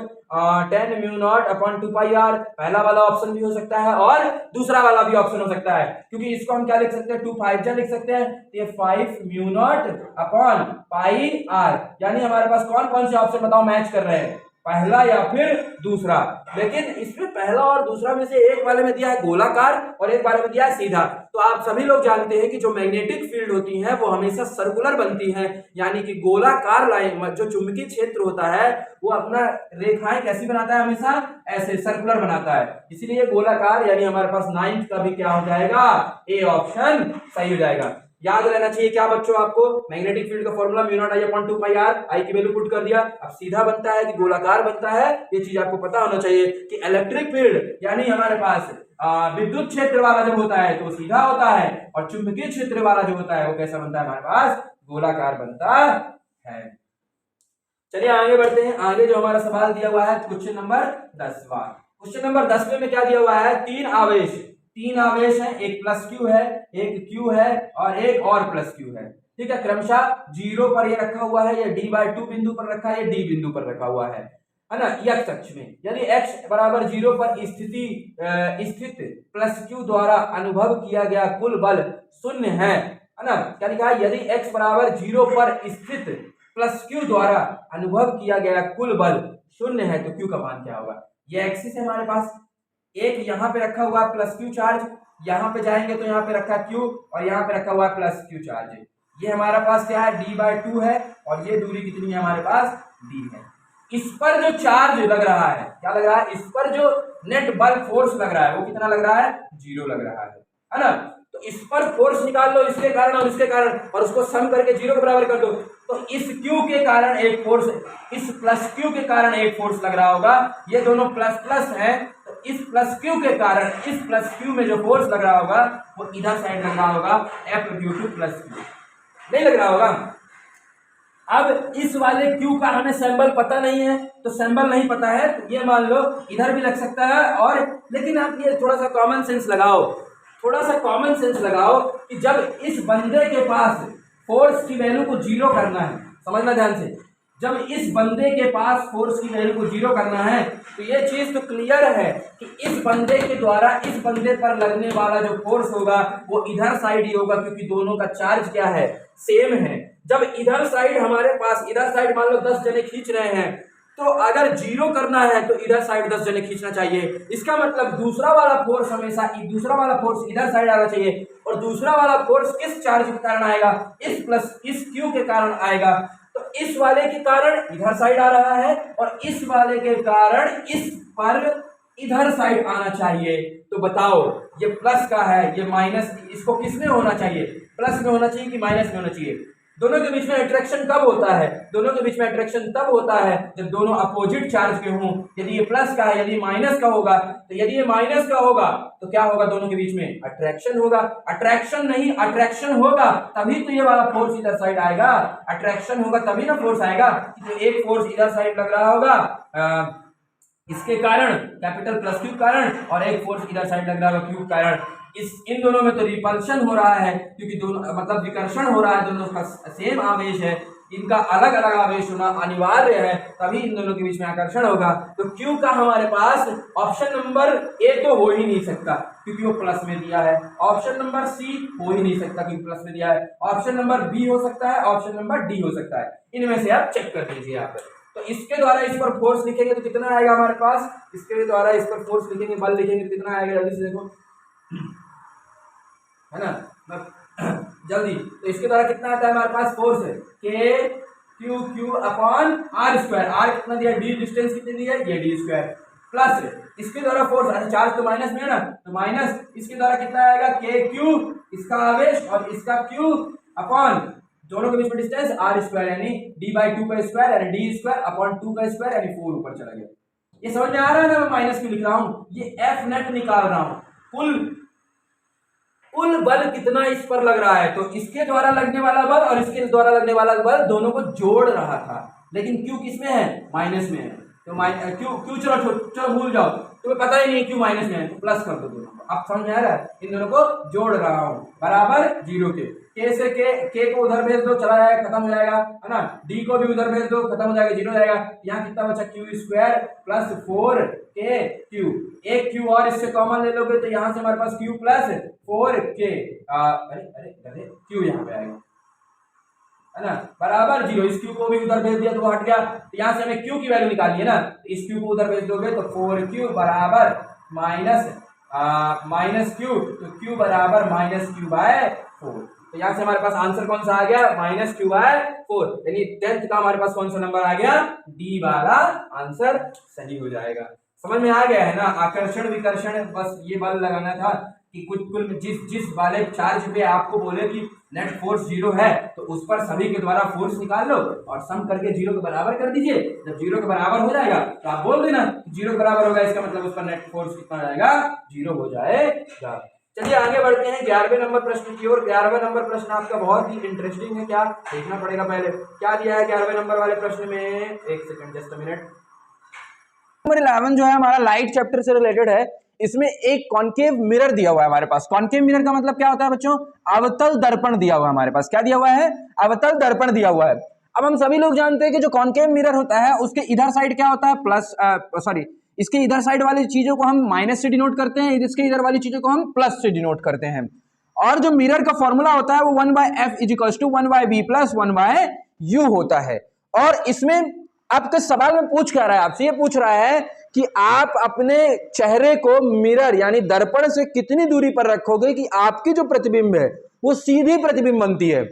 10 mu naught upon 2 pi R. पहला वाला ऑप्शन भी हो सकता है और दूसरा वाला भी ऑप्शन हो सकता है, क्योंकि इसको हम क्या लिख सकते हैं, 2 5 जा लिख सकते हैं, ये 5 mu naught upon pi R, यानी हमारे पास कौन कौन से ऑप्शन बताओ मैच कर रहे हैं, पहला या फिर दूसरा। लेकिन इसमें पहला और दूसरा में से एक वाले में दिया है गोलाकार और एक वाले में दिया है सीधा। तो आप सभी लोग जानते हैं कि जो मैग्नेटिक फील्ड होती है वो हमेशा सर्कुलर बनती है, यानी कि गोलाकार लाइन, जो चुंबकीय क्षेत्र होता है वो अपना रेखाएं कैसी बनाता है, हमेशा ऐसे सर्कुलर बनाता है, इसीलिए गोलाकार, यानी हमारे पास 9th का भी क्या हो जाएगा, ए ऑप्शन सही हो जाएगा। याद रहना चाहिए क्या बच्चों आपको, मैग्नेटिक फील्ड का formula mu naught I upon 2 pi R, I की वैल्यू पुट कर दिया, अब सीधा बनता है कि गोलाकार बनता है, ये चीज आपको पता होना चाहिए कि इलेक्ट्रिक फील्ड यानी हमारे पास विद्युत क्षेत्र वाला जब होता है तो सीधा होता है, और चुंबकीय क्षेत्र वाला जो होता है वो कैसा बनता है, हमारे पास गोलाकार बनता है। चलिए आगे बढ़ते हैं। आगे जो हमारा सवाल दिया हुआ है क्वेश्चन नंबर 10वां। क्वेश्चन नंबर 10वें में क्या दिया हुआ है, तीन आवेश है, एक प्लस क्यू है, एक क्यू है और एक और प्लस क्यू है। ठीक है, क्रमशः 0 पर ये रखा हुआ है, ये d/2 बिंदु पर रखा है, ये d बिंदु पर रखा हुआ है ना, x अक्ष में, यदि x बराबर 0 पर स्थित प्लस क्यू द्वारा अनुभव किया गया कुल बल शून्य है ना, क्या लिखा है, यदि x बराबर 0 पर स्थित प्लस क्यू द्वारा अनुभव किया गया कुल बल शून्य है तो क्यू का मान क्या होगा। ये एक्सिस है हमारे पास, एक यहाँ पे रखा हुआ प्लस क्यू चार्ज, यहाँ पे जाएंगे तो यहाँ पे रखा क्यू और यहाँ पे रखा हुआ प्लस क्यू चार्ज, ये हमारा पास क्या है, d/2 है और ये दूरी कितनी है हमारे पास, d है। इस पर जो चार्ज लग रहा है, क्या लग रहा है, इस पर जो नेट बल फोर्स लग रहा है वो कितना लग रहा है, 0 लग रहा है ना। तो इस पर फोर्स निकाल लो, इसके कारण और इसके कारण, और उसको सम करके 0 के बराबर कर दो, तो इस क्यू के कारण एक फोर्स, इस प्लस क्यू के कारण एक फोर्स लग रहा होगा, ये दोनों प्लस प्लस है, तो इस प्लस क्यू के कारण इस प्लस क्यू में जो फोर्स लग रहा होगा वो इधर साइड लग रहा होगा, F due two plus Q, नहीं लग रहा होगा। अब इस वाले Q का हमें सिंबल पता नहीं है, तो सिंबल नहीं पता है तो ये मान लो इधर भी लग सकता है, और लेकिन आप ये थोड़ा सा कॉमन सेंस लगाओ, थोड़ा सा कॉमन सेंस लगाओ कि जब इस बंदे के पास फोर्स की वैल्यू को 0 करना है, समझना ध्यान से, जब इस बंदे के पास फोर्स की वैल्यू को 0 करना है तो ये चीज तो क्लियर है कि इस बंदे के द्वारा इस बंदे पर लगने वाला जो फोर्स होगा वो इधर साइड ही होगा, क्योंकि दोनों का चार्ज क्या है, सेम है। जब इधर साइड हमारे पास, इधर साइड मान लो 10 जने खींच रहे हैं, तो अगर 0 करना है तो इधर साइड 10 जने खींचना चाहिए, इसका मतलब दूसरा वाला फोर्स हमेशा, दूसरा वाला फोर्स इधर साइड आना चाहिए, और दूसरा वाला फोर्स किस चार्ज के कारण आएगा, इस क्यू के कारण आएगा। तो इस वाले के कारण इधर साइड आ रहा है और इस वाले के कारण इस पर इधर साइड आना चाहिए। तो बताओ ये प्लस का है, ये माइनस, इसको किस में होना चाहिए, प्लस में होना चाहिए कि माइनस में होना चाहिए, दोनों के बीच में अट्रैक्शन कब होता है? दोनों के बीच में अट्रैक्शन तब होता है जब दोनों अपोजिट चार्ज के हों। यदि ये प्लस का है, यदि माइनस का होगा, तो यदि ये माइनस का होगा तो क्या होगा? दोनों के बीच में अट्रैक्शन होगा। अट्रैक्शन नहीं, अट्रैक्शन होगा तभी तो ये वाला फोर्स इधर साइड आएगा। अट्रैक्शन होगा तभी ना फोर्स आएगा। तो एक फोर्स इधर साइड लग रहा होगा इसके कारण, कैपिटल प्लस क्यू कारण, और एक फोर्स इधर साइड लग रहा होगा क्यू कारण। इन दोनों में तो रिपल्शन हो रहा है क्योंकि दोनों मतलब विकर्षण हो रहा है, दोनों का सेम आवेश है, इनका अलग अलग आवेश होना अनिवार्य है, तभी इन दोनों के बीच में आकर्षण होगा। तो Q का हमारे पास ऑप्शन नंबर ए तो हो ही नहीं सकता क्योंकि वो प्लस में दिया है। ऑप्शन नंबर सी हो ही नहीं सकता क्योंकि प्लस में दिया है। ऑप्शन नंबर बी हो सकता है, ऑप्शन नंबर डी हो सकता है। इनमें से आप चेक कर दीजिए यहाँ पर। तो इसके द्वारा इस पर फोर्स लिखेंगे तो कितना आएगा हमारे पास? इसके द्वारा इस पर फोर्स लिखेंगे, बल लिखेंगे तो कितना आएगा? जल्दी से देखो, है ना, जल्दी। तो इसके द्वारा कितना आता है हमारे पास? फोर्स है K q q upon R square. R कितना दिया? डी डिस्टेंस कितनी दी है? ये डी स्क्वायर प्लस इसके द्वारा फोर्स, अरे चार्ज तो माइनस में है ना, तो माइनस इसके द्वारा कितना आएगा? के क्यू इसका आवेश और इसका क्यू अपॉन दोनों के बीच में डिस्टेंस आर स्क्वायर यानी डी बाई टू का स्क्वायर यानी डी स्क्वायर अपॉन टू का स्क्वायर यानी 4 ऊपर चला गया। ये समझ में आ रहा है ना? मैं माइनस क्यों लिख रहा हूं? ये एफ नेट निकाल रहा हूं। कुल बल कितना इस पर लग रहा है, तो इसके द्वारा लगने वाला बल और इसके द्वारा लगने वाला बल दोनों को जोड़ रहा था, लेकिन क्यू किस में है? माइनस में है। तो क्यू चलो भूल जाओ, तुम्हें पता ही नहीं क्यू माइनस में है, तो प्लस कर दो दोनों को। अब समझ में आ रहा है? इन दोनों को जोड़ रहा हूं बराबर जीरो के। के से के को उधर भेज दो, चला जाएगा, खत्म हो जाएगा, है ना। डी को भी उधर भेज दो, खत्म हो जाएगा, जीरो हो जाएगा। यहाँ कितना बचा? क्यू स्क्वायर प्लस 4 के क्यू। एक क्यू और इससे कॉमन ले लोगे तो यहाँ से हमारे पास क्यू प्लस 4 के अरे क्यू यहाँ पे आएगा, है ना, बराबर जीरो। इस क्यू को भी उधर भेज दिया तो वो हट गया। तो यहाँ से हमें क्यू की वैल्यू निकालनी है ना, तो इस क्यू को उधर भेज दोगे तो 4q बराबर माइनस क्यू, तो क्यू बराबर माइनस क्यू बाय 4। तो यहाँ से हमारे पास आंसर कौन सा आ गया? Minus q by 4। यानी 10th का हमारे पास कौन सा नंबर आ गया? डी वाला आंसर सही हो जाएगा। समझ में आ गया है ना? आकर्षण विकर्षण, बस ये बल लगाना था कि कुल जिस वाले चार्ज पे आपको बोले कि नेट फोर्स जीरो है तो उस पर सभी के द्वारा फोर्स निकाल लो और सम करके जीरो के बराबर कर दीजिए। जब जीरो के बराबर हो जाएगा तो आप बोल देना जीरो के बराबर होगा, इसका मतलब उस पर नेट फोर्स कितना जाएगा? जीरो हो जाएगा। चलिए आगे बढ़ते हैं 11वें नंबर प्रश्न की ओर। 11वें नंबर प्रश्न आपका बहुत ही इंटरेस्टिंग है, क्या देखना पड़ेगा पहले क्या दिया है 11वें नंबर वाले प्रश्न में। एक second, just a minute. Number 11 जो है हमारा लाइट चैप्टर से रिलेटेड है। इसमें एक कॉन्केव मिरर दिया हुआ है हमारे पास। कॉन्केव मिरर का मतलब क्या होता है बच्चों? अवतल दर्पण दिया हुआ है हमारे पास। क्या दिया हुआ है? अवतल दर्पण दिया हुआ है। अब हम सभी लोग जानते हैं कि जो कॉन्केव मिरर होता है उसके इधर साइड क्या होता है? प्लस इसके इधर साइड वाली चीजों को हम माइनस से डिनोट करते हैं, इसके इधर वाली चीजों को हम प्लस से डिनोट करते हैं। और जो मिरर का फॉर्मूला होता है वो 1/f = 1/b + 1/u होता है। और इसमें आपके सवाल में पूछ क्या रहा है? आपसे ये पूछ रहा है कि आप अपने चेहरे को मिरर यानी दर्पण से कितनी दूरी पर रखोगे कि आपकी जो प्रतिबिंब है वो सीधी प्रतिबिंब बनती है।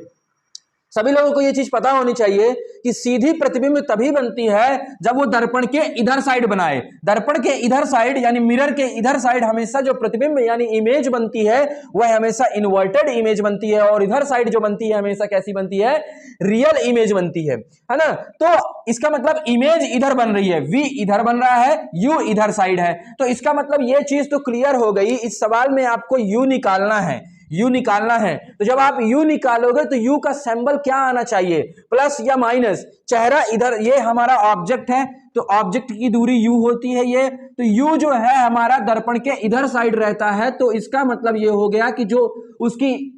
सभी लोगों को यह चीज पता होनी चाहिए कि सीधी प्रतिबिंब तभी बनती है जब वो दर्पण के इधर साइड बनाए। दर्पण के इधर साइड यानी मिरर के इधर साइड हमेशा जो प्रतिबिंब यानी इमेज बनती है वह हमेशा इन्वर्टेड इमेज बनती है, और इधर साइड जो बनती है हमेशा कैसी बनती है? रियल इमेज बनती है ना। तो इसका मतलब इमेज इधर बन रही है, V इधर बन रहा है, U इधर साइड है। तो इसका मतलब यह चीज तो क्लियर हो गई। इस सवाल में आपको U निकालना है, U निकालना है। तो जब आप U निकालोगे तो U का सिंबल क्या आना चाहिए? प्लस या माइनस। चेहरा इधर, ये हमारा ऑब्जेक्ट है तो ऑब्जेक्ट की दूरी U होती है ये, तो U जो है हमारा दर्पण के इधर साइड रहता है। तो इसका मतलब ये हो गया कि जो उसकी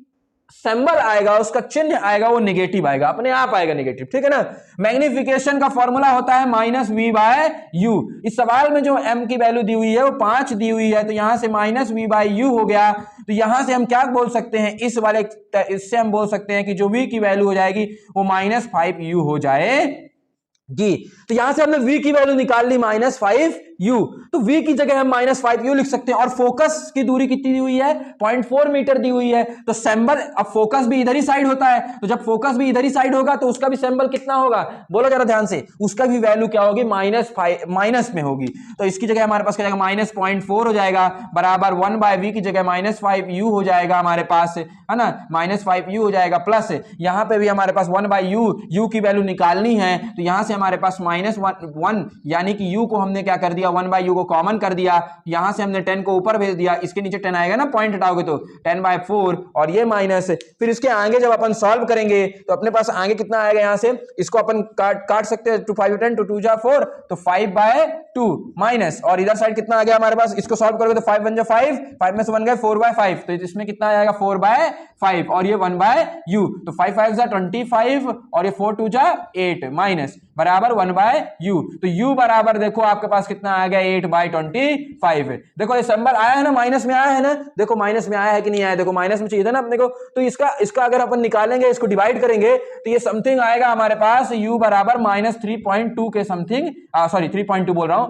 सिंबल आएगा, उसका चिन्ह आएगा वो नेगेटिव आएगा, अपने आप आएगा नेगेटिव, ठीक है ना। मैग्निफिकेशन का फॉर्मूला होता है -v/u। इस सवाल में जो m की वैल्यू दी हुई है वो 5 दी हुई है, तो यहां से -v/u हो गया। तो यहां से हम क्या बोल सकते हैं? इससे हम बोल सकते हैं कि जो v की वैल्यू हो जाएगी वो -5u हो जाएगी। तो यहां से हमने v की वैल्यू निकाल ली -5 u, तो v की जगह हम -5u लिख सकते हैं। और फोकस की दूरी कितनी दी हुई है, 0.4 मीटर दी हुई है। तो सिंबल, अब फोकस भी इधर ही साइड होता है, तो जब फोकस भी इधर ही साइड होगा तो उसका भी सिंबल कितना होगा, बोलो जरा ध्यान से, उसका भी वैल्यू क्या होगी, माइनस में होगी। तो इसकी जगह हमारे पास क्या जाएगा, -0.4 हो जाएगा, बराबर 1/v की जगह -5u हो जाएगा हमारे पास, है ना, -5u हो जाएगा, प्लस यहां पे भी हमारे पास 1/u, u की वैल्यू निकालनी है, तो यहां से हमारे पास -1 यानी कि u को हमने क्या कर दिया, 1/u को कॉमन कर दिया, यहां से हमने 10 को ऊपर भेज दिया, इसके नीचे 10 आएगा ना, पॉइंट हटाओगे तो 10/4, और ये माइनस, फिर इसके आगे जब अपन सॉल्व करेंगे तो अपने पास आगे कितना आएगा, यहां से इसको अपन काट सकते हैं, 2 5 10, 2 2 जा 4, तो 5/2 माइनस, और इधर साइड कितना आ गया हमारे पास, इसको सॉल्व करोगे तो 5 1 जा 5, 5 में से 1 गए 4/5, तो इसमें कितना आएगा 4/5, और ये 1/u, तो 5 5 जा 25, और ये 4 2 जा 8 माइनस, बराबर 1/u, तो u बराबर देखो आपके पास कितना आ गया, 8/25। देखो ये सिंबल आया है ना, माइनस में आया है ना, देखो माइनस में आया है कि नहीं आया, देखो माइनस में चाहिए था ना अपने को, तो इसका अगर अपन निकालेंगे, इसको डिवाइड करेंगे, तो ये समथिंग आएगा हमारे पास u बराबर -3.2 के समथिंग, सॉरी 3.2 बोल रहा हूं,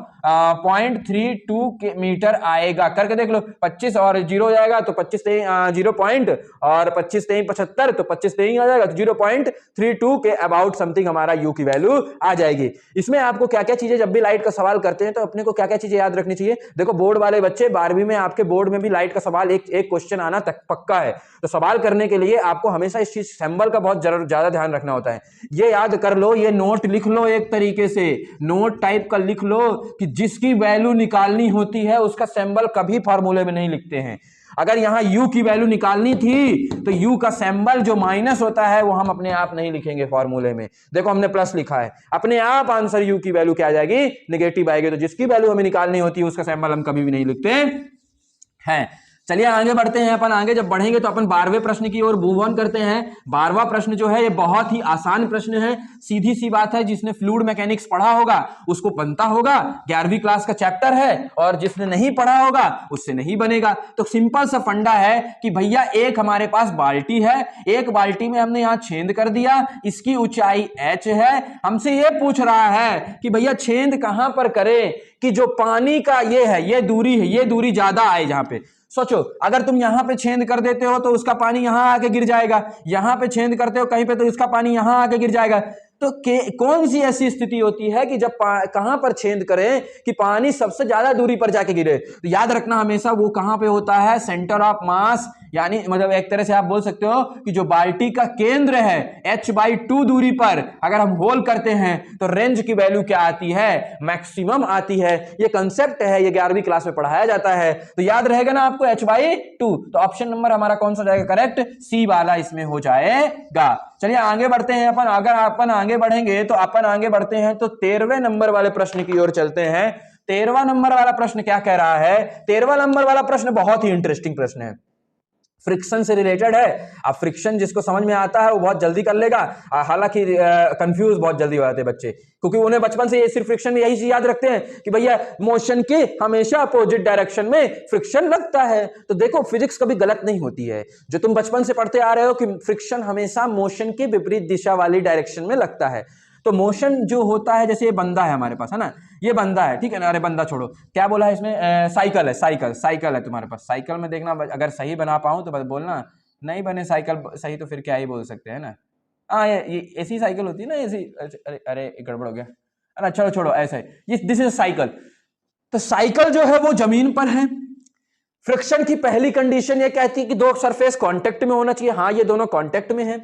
0.32 के मीटर आएगा। करके देख लो, 25 और 0 हो जाएगा तो 25 0 पॉइंट, और 25 3 75, तो 25 3 आ जाएगा, तो 0.32 के अबाउट समथिंग हमारा u की वैल्यू आ जाएगी। इसमें आपको क्या क्या चीजें, जब भी लाइट का सवाल करते हैं तो अपने को क्या क्या चीजें याद रखनी चाहिए। देखो बोर्ड वाले बच्चे, 12वीं में आपके बोर्ड में भी लाइट का सवाल एक क्वेश्चन आना तक पक्का है, तो सवाल करने के लिए आपको हमेशा इस चीज सिंबल का बहुत ज्यादा ध्यान रखना होता है। ये याद कर लो, ये नोट लिख लो, एक तरीके से नोट टाइप का लिख लो कि जिसकी वैल्यू निकालनी होती है उसका सिंबल कभी फॉर्मूले में नहीं लिखते हैं। अगर यहां u की वैल्यू निकालनी थी तो u का सिंबल जो माइनस होता है वो हम अपने आप नहीं लिखेंगे फॉर्मूले में। देखो हमने प्लस लिखा है, अपने आप आंसर u की वैल्यू क्या आ जाएगी, नेगेटिव आएगी। तो जिसकी वैल्यू हमें निकालनी होती है उसका सिंबल हम कभी भी नहीं लिखते हैं। चलिए आगे बढ़ते हैं अपन। आगे जब बढ़ेंगे तो अपन 12वें प्रश्न की ओर मूव ऑन करते हैं। 12वां प्रश्न जो है ये बहुत ही आसान प्रश्न है, सीधी सी बात है, जिसने फ्लूइड मैकेनिक्स पढ़ा होगा उसको बनता होगा, 11वीं क्लास का चैप्टर है, और जिसने नहीं पढ़ा होगा उससे नहीं बनेगा। तो सिंपल सा फंडा है कि भैया एक हमारे पास बाल्टी है, एक बाल्टी में हमने यहां छेद कर दिया, इसकी ऊंचाई h है, हमसे ये पूछ रहा है कि भैया छेद कहां पर करें कि जो पानी का ये है, ये दूरी है, ये दूरी ज्यादा आए। जहां पे सोचो, अगर तुम यहां पे छेद कर देते हो तो उसका पानी यहां आके गिर जाएगा, यहां पे छेद करते हो कहीं पे तो इसका पानी यहां आके गिर जाएगा। तो कौन सी ऐसी स्थिति होती है कि जब कहां पर छेद करें कि पानी सबसे ज्यादा दूरी पर जाके गिरे। तो याद रखना हमेशा वो कहां पे होता है, सेंटर ऑफ मास, यानी मतलब एक तरह से आप बोल सकते हो कि जो बाल्टी का केंद्र है h/2 दूरी पर अगर हम होल करते हैं तो रेंज की वैल्यू क्या आती है, मैक्सिमम आती है। ये कंसेप्ट है, ये 11वीं क्लास में पढ़ाया जाता है, तो याद रहेगा ना आपको h/2। तो ऑप्शन नंबर हमारा कौन सा जाएगा, करेक्ट, सी वाला इसमें हो जाएगा। चलिए आगे बढ़ते हैं अपन। अगर अपन आगे बढ़ेंगे तो अपन आगे बढ़ते हैं तो 13वें नंबर वाले प्रश्न की ओर चलते हैं। 13वां नंबर वाला प्रश्न क्या कह रहा है, 13वां नंबर वाला प्रश्न बहुत ही इंटरेस्टिंग प्रश्न है, फ्रिक्शन से रिलेटेड है। अब फ्रिक्शन जिसको समझ में आता है वो बहुत जल्दी कर लेगा, हालांकि कंफ्यूज बहुत जल्दी हो जाते हैं बच्चे, क्योंकि उन्हें बचपन से ये सिर्फ फ्रिक्शन में यही चीज याद रखते हैं कि भैया मोशन के हमेशा अपोजिट डायरेक्शन में फ्रिक्शन लगता है। तो देखो फिजिक्स कभी गलत नहीं होती है, जो तुम बचपन से पढ़ते आ रहे हो कि फ्रिक्शन हमेशा मोशन के विपरीत दिशा वाली डायरेक्शन में लगता है। तो मोशन जो होता है, जैसे ये बंदा है हमारे पास, है ना, ये बंदा है, ठीक है ना, अरे बंदा छोड़ो, क्या बोला है इसमें, साइकिल है, साइकिल है तुम्हारे पास। साइकिल में देखना, अगर सही बना पाऊं तो बस बोलना, नहीं बने साइकिल सही तो फिर क्या ही बोल सकते हैं ना। हाँ ये ऐसी साइकिल होती है ना, ऐसी, अरे अरे गड़बड़ हो गया, अरे चलो छोड़ो, ऐसे ये दिस इज साइकिल। तो साइकिल जो है वो जमीन पर है। फ्रिक्शन की पहली कंडीशन ये कहती है कि दो सरफेस कांटेक्ट में होना चाहिए, हाँ ये दोनों कांटेक्ट में है।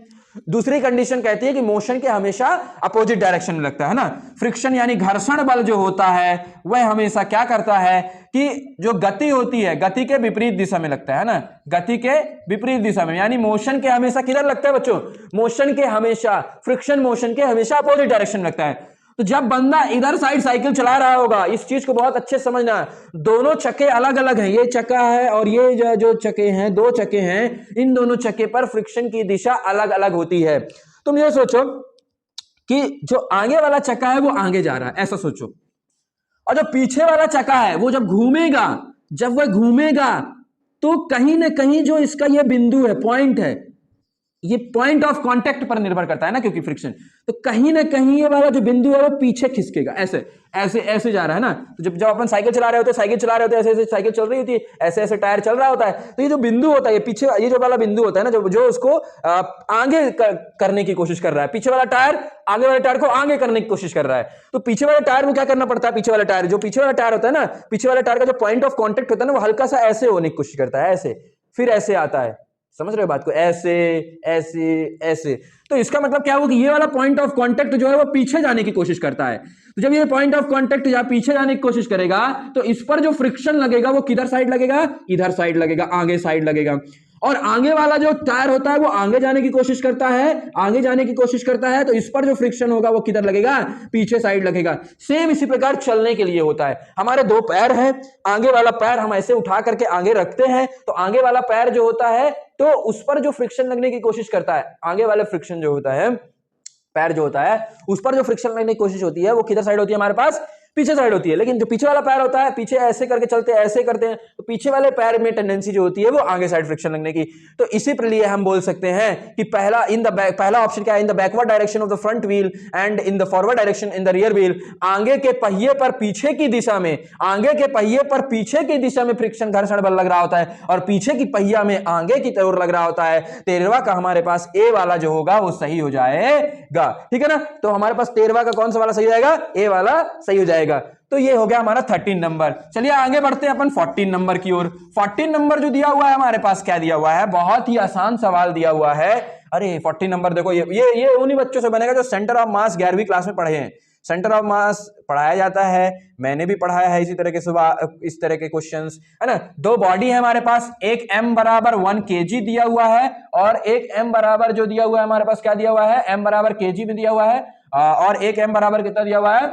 दूसरी कंडीशन कहती है कि मोशन के हमेशा अपोजिट डायरेक्शन में लगता है ना। फ्रिक्शन यानी घर्षण बल जो होता है वह हमेशा क्या करता है कि जो गति होती है, गति के विपरीत दिशा में लगता है ना, गति के विपरीत दिशा में, यानी मोशन के हमेशा किधर लगता है बच्चों, मोशन के हमेशा, फ्रिक्शन मोशन के हमेशा अपोजिट डायरेक्शन में लगता है। तो जब बंदा इधर साइड साइकिल चला रहा होगा, इस चीज को बहुत अच्छे से समझना है, दोनों चक्के अलग अलग हैं, ये चक्का है और ये जो चक्के हैं, दो चक्के हैं, इन दोनों चक्के पर फ्रिक्शन की दिशा अलग अलग होती है। तुम ये सोचो कि जो आगे वाला चक्का है वो आगे जा रहा है, ऐसा सोचो, और जो पीछे वाला चक्का है वो जब घूमेगा, जब वह घूमेगा तो कहीं ना कहीं जो इसका ये बिंदु है, पॉइंट है, ये पॉइंट ऑफ कांटेक्ट पर निर्भर करता है ना, क्योंकि फ्रिक्शन, तो कहीं ना कहीं ये वाला जो बिंदु है वो पीछे खिसकेगा, ऐसे ऐसे ऐसे जा रहा है ना। तो जब जब अपन साइकिल चला रहे होते हैं, साइकिल चला रहे होते हैं, ऐसे ऐसे साइकिल चल रही होती है, ऐसे ऐसे टायर चल रहा होता है, तो ये जो बिंदु होता है, ये पीछे, ये जो वाला बिंदु होता है ना, जो उसको आगे करने की कोशिश कर रहा है, पीछे वाला टायर आगे वाले टायर को आगे करने की कोशिश कर रहा है। तो पीछे वाले टायर में क्या करना पड़ता है, पीछे वाला टायर, जो पीछे वाला टायर होता है ना, पीछे वाले टायर का जो पॉइंट ऑफ कांटेक्ट होता है ना, वो हल्का सा ऐसे होने की कोशिश करता है, ऐसे, फिर ऐसे आता है, समझ रहे हो बात को, ऐसे ऐसे ऐसे। तो इसका मतलब क्या हुआ कि ये वाला पॉइंट ऑफ कांटेक्ट जो है वो पीछे जाने की कोशिश करता है। तो जब ये पॉइंट ऑफ कांटेक्ट या पीछे जाने की कोशिश करेगा, तो इस पर जो फ्रिक्शन लगेगा वो किधर साइड लगेगा, इधर साइड लगेगा, आगे साइड लगेगा। और आगे वाला जो टायर होता है वो आगे जाने की कोशिश करता है, आगे जाने की कोशिश करता है, तो इस पर जो फ्रिक्शन होगा वो किधर लगेगा, पीछे साइड लगेगा। सेम इसी प्रकार चलने के लिए होता है। हमारे दो पैर है, आगे वाला पैर हम ऐसे उठा करके आगे रखते हैं, तो आगे वाला पैर जो होता है तो उस पर जो फ्रिक्शन लगने की कोशिश करता है, आगे वाले फ्रिक्शन जो होता है, पैर जो होता है उस पर जो फ्रिक्शन लगने की कोशिश होती है वो किधर साइड होती है, हमारे पास पीछे साइड होती है। लेकिन जो पीछे वाला पैर होता है, पीछे ऐसे करके चलते हैं, ऐसे करते हैं, तो पीछे वाले पैर में टेंडेंसी जो होती है वो आगे साइड फ्रिक्शन लगने की। तो इसी पर लिए हम बोल सकते हैं कि पहला इन द बैक, पहला ऑप्शन क्या है, in the backward direction of the front wheel and in the forward direction in the rear wheel. आगे के पहिए पर पीछे की दिशा में, आगे के पहिए पर पीछे की दिशा में फ्रिक्शन घर्षण बल लग रहा होता है, और पीछे की पहिया में आगे की तरफ लग रहा होता है। 13वां का हमारे पास ए वाला जो होगा वो सही हो जाएगा, ठीक है ना। तो हमारे पास 13वां का कौन सा वाला सही हो जाएगा, ए वाला सही हो जाएगा। तो ये हो गया हमारा 13 नंबर। चलिए आगे बढ़ते हैं अपन 14 नंबर की ओर। 14 नंबर जो दिया हुआ है हमारे पास, क्या दिया हुआ है, बहुत ही आसान सवाल दिया हुआ है। अरे 14 नंबर देखो, ये उन्हीं बच्चों से बनेगा जो सेंटर ऑफ मास 11वीं क्लास में पढ़े हैं। सेंटर ऑफ मास पढ़ाया जाता है, मैंने भी पढ़ाया है इसी तरह के सुबह, इस तरह के क्वेश्चंस है ना। दो बॉडी है हमारे पास, एक m बराबर 1 kg दिया हुआ है, और एक m बराबर जो दिया हुआ है हमारे पास, क्या दिया हुआ है, m बराबर kg में दिया हुआ है, और एक m बराबर कितना दिया हुआ है,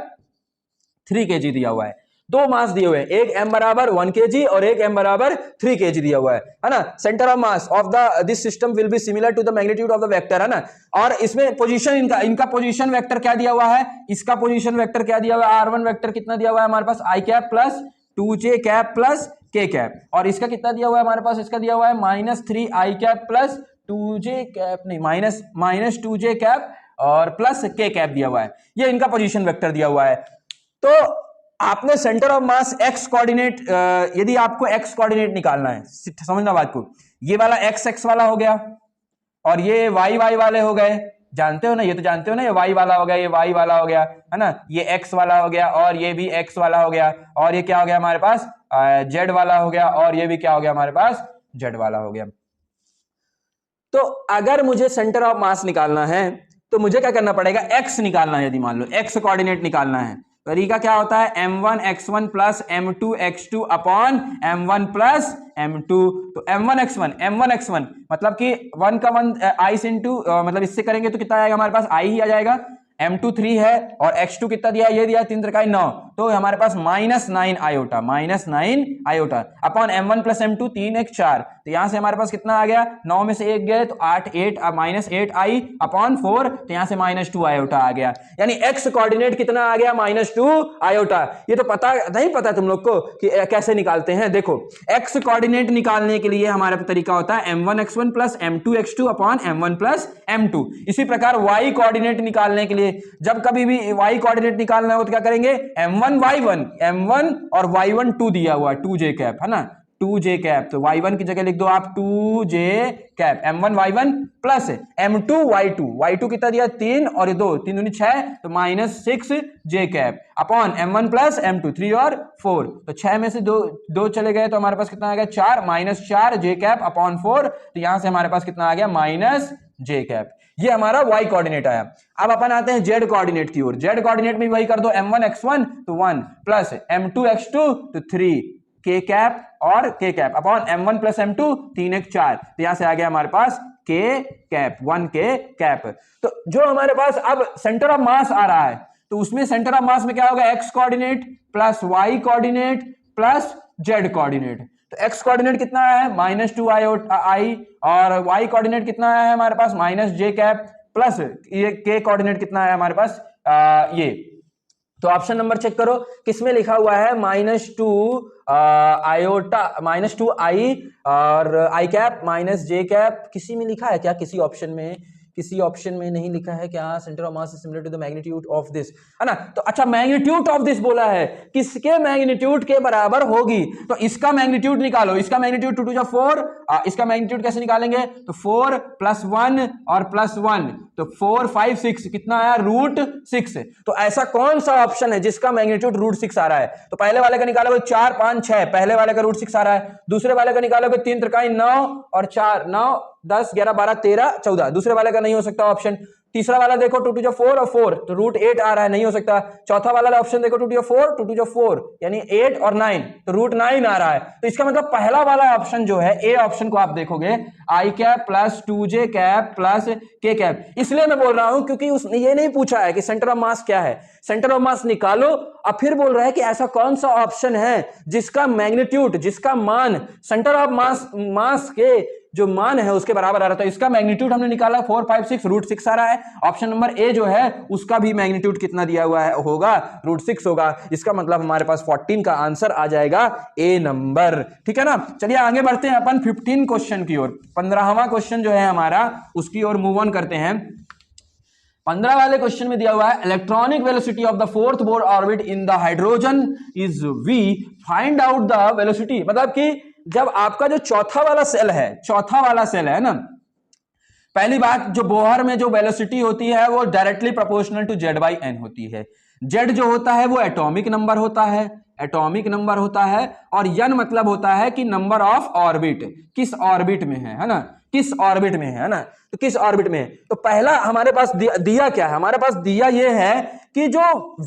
3 kg दिया हुआ है। दो मास दिए हुए हैं, एक m बराबर 1 kg और एक m बराबर 3 kg दिया हुआ है ना। Centre of mass of the this system will be similar to the magnitude of the vector, है ना। और इसमें पोजीशन, इनका पोजीशन वेक्टर क्या दिया हुआ है, इसका पोजीशन वेक्टर क्या दिया हुआ है, r1 वेक्टर कितना दिया हुआ है हमारे पास, i cap plus 2j cap plus k cap, और इसका कितना दिया हुआ है हमारे पास, इसका दिया हुआ है -3i cap plus 2j cap, नहीं माइनस 2j कैप और प्लस k कैप दिया हुआ है। ये इनका पोजीशन वेक्टर दिया हुआ है। तो आपने centre of mass x coordinate, यदि आपको एक्स कोऑर्डिनेट निकालना है, समझना बात को, ये वाला एक्स एक्स वाला हो गया और ये वाई वाई वाले हो गए, जानते हो ना, ये तो जानते हो ना, ये वाई वाला हो गया, ये वाई वाला हो गया, है ना, ये एक्स वाला हो गया और ये भी एक्स वाला हो गया, और ये क्या हो गया हमारे पास, जेड वाला हो गया, और ये भी क्या हो गया हमारे पास, जेड वाला हो गया। तो अगर मुझे सेंटर ऑफ मास निकालना है तो मुझे क्या करना पड़ेगा, एक्स निकालना है। यदि मान लो एक्स कोऑर्डिनेट निकालना है, तरीका क्या होता है, m1 x1 plus m2 x2 upon m1 plus m2। तो m1 x1 मतलब कि 1 का 1 i इंटू, मतलब इससे करेंगे तो कितना आएगा हमारे पास, i ही आ जाएगा। m2 3 है और x2 कितना दिया है, ये दिया 3 त्रिकाई 9, तो हमारे पास -9 iota, -9 iota upon m1 plus m2, 3 1 4, तो यहां से हमारे पास कितना आ गया, 9 में से 1 गए तो 8 -8i अपॉन 4, तो यहां से -2 आयोटा आ गया। यानी x कोऑर्डिनेट कितना आ गया, -2 आयोटा। ये तो पता नहीं, पता तुम लोग को कि कैसे निकालते हैं। देखो x कोऑर्डिनेट निकालने के लिए हमारा तरीका होता है m1 x1 plus m2 x2 upon m1 plus m2। इसी प्रकार y कोऑर्डिनेट निकालने के लिए, जब कभी भी y कोऑर्डिनेट निकालना हो तो क्या करेंगे, m1 y1, m1 और y1 2 दिया हुआ है, 2j कैप, है ना, 2j कैप, तो y1 की जगह लिख दो आप 2j cap, m1 y1 plus m2 y2 कितना दिया 3 और ये 2, 3 दूनी 6, तो -6j cap upon m1 plus m2 3 और 4, तो 6 में से 2 चले गए तो हमारे पास कितना आ गया 4, -4j कैप अपॉन 4, तो यहां से हमारे पास कितना आ गया -j कैप। ये हमारा y कोऑर्डिनेट आया। अब अपन आते हैं z कोऑर्डिनेट की ओर। z कोऑर्डिनेट में वही कर दो, m1 x1 तो 1 प्लस m2 x2 तो 3 k कैप और k cap upon m1 plus m2 3 1 4, तो यहां से आ गया हमारे पास k कैप, 1 k कैप। तो जो हमारे पास अब सेंटर ऑफ मास आ रहा है, तो उसमें सेंटर ऑफ मास में क्या होगा, x coordinate plus y coordinate plus z coordinate. तो x कोऑर्डिनेट कितना है, -2 i और y कोऑर्डिनेट कितना है हमारे पास, -j कैप प्लस ये k कोऑर्डिनेट कितना है हमारे पास, ये तो ऑप्शन नंबर चेक करो, किसमें लिखा हुआ है -2 आयोटा -2 i और i कैप -j कैप, किसी में लिखा है क्या? किसी ऑप्शन में नहीं लिखा है क्या? Centre of mass is similar to the magnitude of this, है ना? तो अच्छा, मैग्नीट्यूड ऑफ दिस बोला है, किसके मैग्नीट्यूड के बराबर होगी? तो इसका मैग्नीट्यूड निकालो, इसका मैग्नीट्यूड 2 to 4, इसका मैग्नीट्यूड कैसे निकालेंगे? तो 4 + 1 और +1, तो 4 5 6 कितना आया? √6। तो ऐसा कौन सा ऑप्शन है जिसका मैग्नीट्यूड √6 आ रहा है? तो पहले वाले का निकालोगे 4 5 6, पहले वाले का √6 आ रहा है। दूसरे वाले का निकालोगे 3 × 9 और 4 9 10 11 12 13 14, दूसरे वाले का नहीं हो सकता ऑप्शन। तीसरा वाला देखो 2 to 4 और 4, तो √8 आ रहा है, नहीं हो सकता। चौथा वाला ऑप्शन देखो 2 to 4 यानी 8 और 9, तो √9 आ रहा है। तो इसका मतलब पहला वाला ऑप्शन जो है, ए ऑप्शन को आप देखोगे i cap + 2j cap + k cap. इसलिए मैं बोल रहा हूं क्योंकि उसने ये नहीं पूछा है कि सेंटर ऑफ मास क्या है, सेंटर ऑफ मास निकालो, अब फिर बोल रहा है कि ऐसा कौन सा ऑप्शन है जिसका मैग्नीट्यूड, जिसका मान सेंटर ऑफ मास के जो मान है उसके बराबर आ रहा था। इसका मैग्नीट्यूड हमने निकाला 4 5 6, √6 आ रहा है। ऑप्शन नंबर ए जो है उसका भी मैग्नीट्यूड कितना दिया हुआ है? होगा √6 होगा। इसका मतलब हमारे पास 14 का आंसर आ जाएगा ए नंबर, ठीक है ना। चलिए आगे बढ़ते हैं अपन 15 क्वेश्चन की ओर। 15वां क्वेश्चन जो है हमारा, उसकी ओर मूव ऑन करते हैं। 15 वाले क्वेश्चन में दिया हुआ है electronic velocity of the fourth Bohr orbit in the hydrogen is v, find out the velocity. मतलब कि जब आपका जो चौथा वाला सेल है ना, पहली बात, जो बोहर में जो वेलोसिटी होती है वो डायरेक्टली प्रोपोर्शनल टू z/n होती है। z जो होता है वो एटॉमिक नंबर होता है, और n मतलब होता है कि नंबर ऑफ ऑर्बिट, किस ऑर्बिट में है ना, किस ऑर्बिट में है ना, तो किस ऑर्बिट में है। तो पहला हमारे पास दिया क्या है? हमारे पास दिया ये है कि जो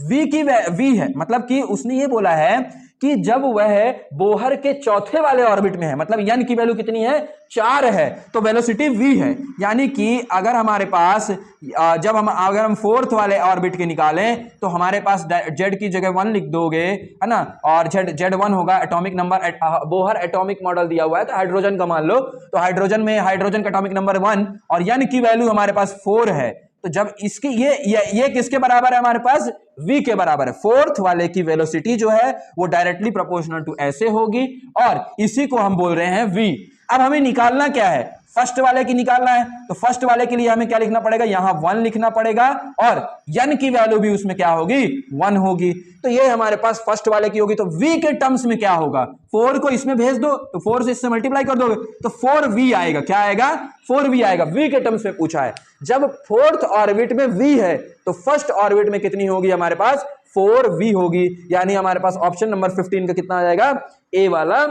v है, मतलब कि उसने ये बोला है कि जब वह बोहर के चौथे वाले ऑर्बिट में है, मतलब n की वैल्यू कितनी है? 4 है, तो वेलोसिटी v है। यानी कि अगर हमारे पास अगर हम फोर्थ वाले ऑर्बिट के निकालें तो हमारे पास z की जगह 1 लिख दोगे, है ना, और z1 होगा atomic number. Bohr atomic model दिया हुआ है, तो हाइड्रोजन का मान लो, तो हाइड्रोजन का एटॉमिक नंबर 1 और n की वैल्यू हमारे पास 4 है। तो जब इसकी ये किसके बराबर है? हमारे पास v के बराबर है। फोर्थ वाले की वेलोसिटी जो है वो डायरेक्टली प्रोपोर्शनल टू ऐसे होगी, और इसी को हम बोल रहे हैं v। अब हमें निकालना क्या है? फर्स्ट वाले की निकालना है, तो फर्स्ट वाले के लिए हमें क्या लिखना पड़ेगा? यहां 1 लिखना पड़ेगा, और n की वैल्यू भी उसमें क्या होगी? 1 होगी। तो ये हमारे पास फर्स्ट वाले की होगी। तो v के टर्म्स में क्या होगा? 4 को इसमें भेज दो, तो 4 से इससे मल्टीप्लाई कर दोगे, तो 4v आएगा। क्या आएगा? 4v आएगा। v के टर्म्स में पूछा है। जब फोर्थ ऑर्बिट में v है तो फर्स्ट ऑर्बिट में कितनी होगी? हमारे पास 4v होगी। यानी हमारे पास ऑप्शन नंबर 15 का कितना आ जाएगा? ए वाला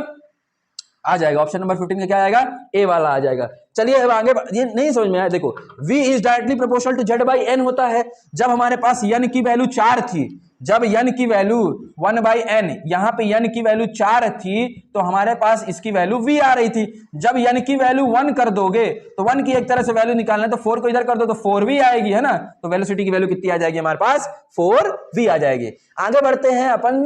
आ जाएगा। ऑप्शन नंबर 15 का क्या आएगा? ए वाला आ जाएगा। चलिए अब आगे, ये नहीं समझ में आया, देखो v is directly proportional to z/n होता है। जब हमारे पास n की वैल्यू 4 थी, जब n की वैल्यू 1/n, यहां पे n की वैल्यू 4 थी, तो हमारे पास इसकी वैल्यू v आ रही थी। जब n की वैल्यू 1 कर दोगे, तो 1 की एक तरह से वैल्यू निकालना है, तो 4 को इधर कर दो तो 4v आएगी, है ना। तो वेलोसिटी की वैल्यू कितनी आ जाएगी? हमारे पास 4v आ जाएगी। आगे बढ़ते हैं अपन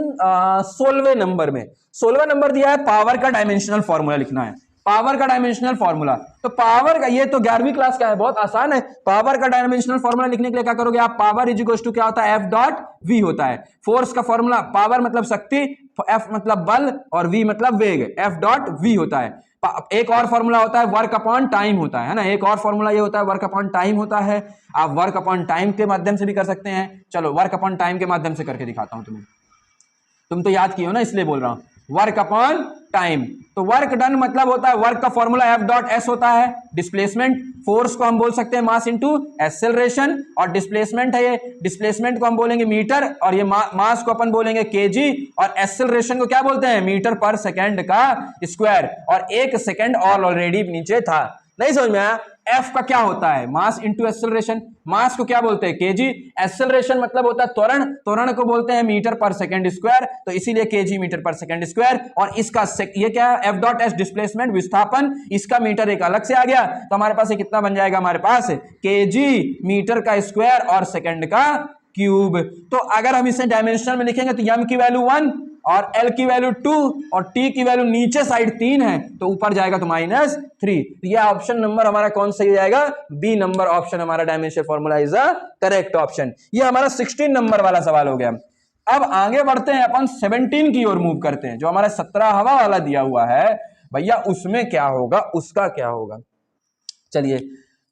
16वें नंबर में। 16वां नंबर दिया है पावर का डायमेंशनल फॉर्मूला लिखना है। पावर का डायमेंशनल फॉर्मूला, तो पावर का, ये तो 11वीं क्लास का है, बहुत आसान है। पावर का डायमेंशनल फॉर्मूला लिखने के लिए क्या करोगे आप? पावर इज इक्वल टू क्या होता है? F.V होता है। फोर्स का फॉर्मूला, पावर मतलब शक्ति, F मतलब बल, और V मतलब वेग, F.V होता है। एक और फॉर्मूला होता है वर्क अपॉन टाइम होता है ना। एक और फॉर्मूला ये होता है वर्क अपॉन टाइम होता है। आप वर्क अपॉन टाइम के माध्यम से भी कर सकते हैं। चलो वर्क अपॉन टाइम के माध्यम से करके दिखाता हूं तुम्हें। तुम तो याद किए हो ना, इसलिए बोल रहा हूं। वर्क अपॉन टाइम, तो वर्क डन मतलब होता है, वर्क का फॉर्मूला F.S होता है। डिस्प्लेसमेंट, फोर्स को हम बोल सकते हैं मास इनटू एक्सेलरेशन, और डिस्प्लेसमेंट है ये, डिस्प्लेसमेंट को हम बोलेंगे मीटर, और ये मास को अपन बोलेंगे केजी, और एक्सेलरेशन को क्या बोलते हैं? मीटर पर सेकंड का स्क्वायर। और 1 सेकंड और ऑलरेडी नीचे था, नहीं समझ में आया? F का क्या होता है? Mass into acceleration. मास को क्या बोलते हैं? केजी। एक्सेलरेशन मतलब होता है त्वरण, त्वरण को बोलते हैं मीटर पर सेकंड स्क्वायर, तो इसीलिए केजी मीटर पर सेकंड स्क्वायर। और इसका ये क्या है? F.S डिस्प्लेसमेंट, विस्थापन, इसका मीटर एक अलग से आ गया, तो हमारे पास ये कितना बन जाएगा? हमारे पास केजी मीटर का स्क्वायर और सेकंड का क्यूब। तो अगर हम इसे डायमेंशनल में लिखेंगे तो m की वैल्यू 1 और L की वैल्यू 2 और T की वैल्यू नीचे साइड 3 है, तो ऊपर जाएगा तो -3। तो यह ऑप्शन नंबर हमारा कौन सही हो जाएगा? बी नंबर ऑप्शन हमारा dimensional formula is a correct option. ये हमारा 16 नंबर वाला सवाल हो गया। अब आगे बढ़ते हैं, अपन 17 की ओर मूव करते हैं। जो हमारा 17 हवा वाला दिया हुआ है भैया, उसमें क्या होगा, उसका क्या होगा। चलिए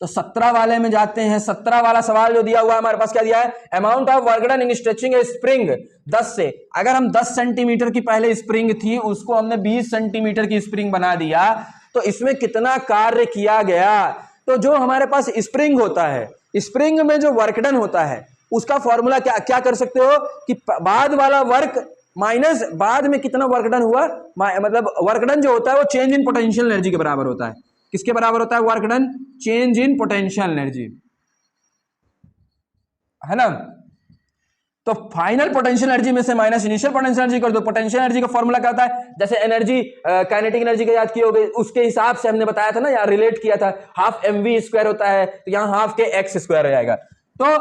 तो 17 वाले में जाते हैं। 17 वाला सवाल जो दिया हुआ है हमारे पास, क्या दिया है, amount of work done in stretching A spring 10 से। अगर हम 10 सेंटीमीटर की पहले स्प्रिंग थी, उसको हमने 20 सेंटीमीटर की स्प्रिंग बना दिया, तो इसमें कितना कार्य किया गया। तो जो हमारे पास स्प्रिंग होता है, स्प्रिंग में जो वर्क डन होता है, उसका फॉर्मूला क्या क्या कर सकते हो कि बाद वाला वर्क माइनस बाद में कितना वर्क डन हुआ, मतलब वर्क डन जो होता है वो चेंज इन पोटेंशियल एनर्जी के बराबर होता है। किसके बराबर होता है work done, change in potential energy, है ना। तो फाइनल पोटेंशियल एनर्जी में से माइनस इनिशियल पोटेंशियल एनर्जी कर दो। पोटेंशियल एनर्जी का फॉर्मूला क्या होता है, जैसे एनर्जी काइनेटिक एनर्जी का याद किए होगे, उसके हिसाब से हमने बताया था ना, यार रिलेट किया था, हाफ mv स्क्वायर होता है, तो यहां हाफ के x स्क्वायर हो जाएगा। तो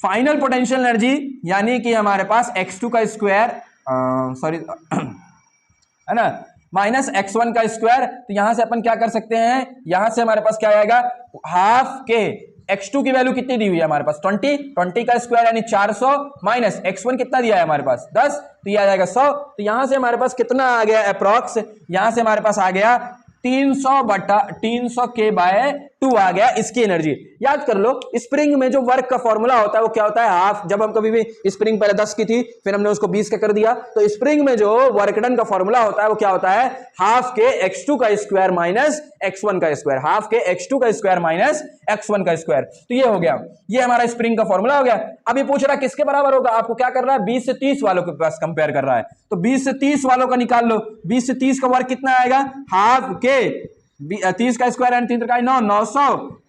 फाइनल पोटेंशियल एनर्जी यानी कि हमारे पास x2 का स्क्वायर, सॉरी है ना, माइनस x1 का स्क्वायर। तो यहां से अपन क्या कर सकते हैं, यहां से हमारे पास क्या आएगा, हाफ के x2 की वैल्यू कितनी दी हुई है हमारे पास 20 का स्क्वायर यानी 400 माइनस x1 कितना दिया है हमारे पास 10, तो यह आ जाएगा 100। तो यहां से हमारे पास कितना आ गया अप्रॉक्स, यहां से हमारे पास आ गया 300 के बाय 2 आ गया इसकी एनर्जी। याद कर लो, स्प्रिंग में जो वर्क का फॉर्मूला होता है वो क्या होता है, हाफ। जब हम कभी भी स्प्रिंग पहले 10 की थी, फिर हमने उसको 20 का कर दिया, तो स्प्रिंग में जो वर्क डन का फॉर्मूला होता है वो क्या होता है, हाफ के x2 का स्क्वायर माइनस x1 का स्क्वायर, हाफ के x2 का स्क्वायर माइनस x1 का स्क्वायर। तो ये हो गया, ये हमारा स्प्रिंग का फॉर्मूला हो गया। अब ये पूछ रहा है किसके बराबर होगा, आपको क्या कर रहा है, 20 से 30 वालों के पास कंपेयर कर रहा है, तो 20 से 30 वालों का निकाल लो। 20 से 30 का वर्क कितना आएगा, हाफ के 30 का स्क्वायर यानी 3 का 900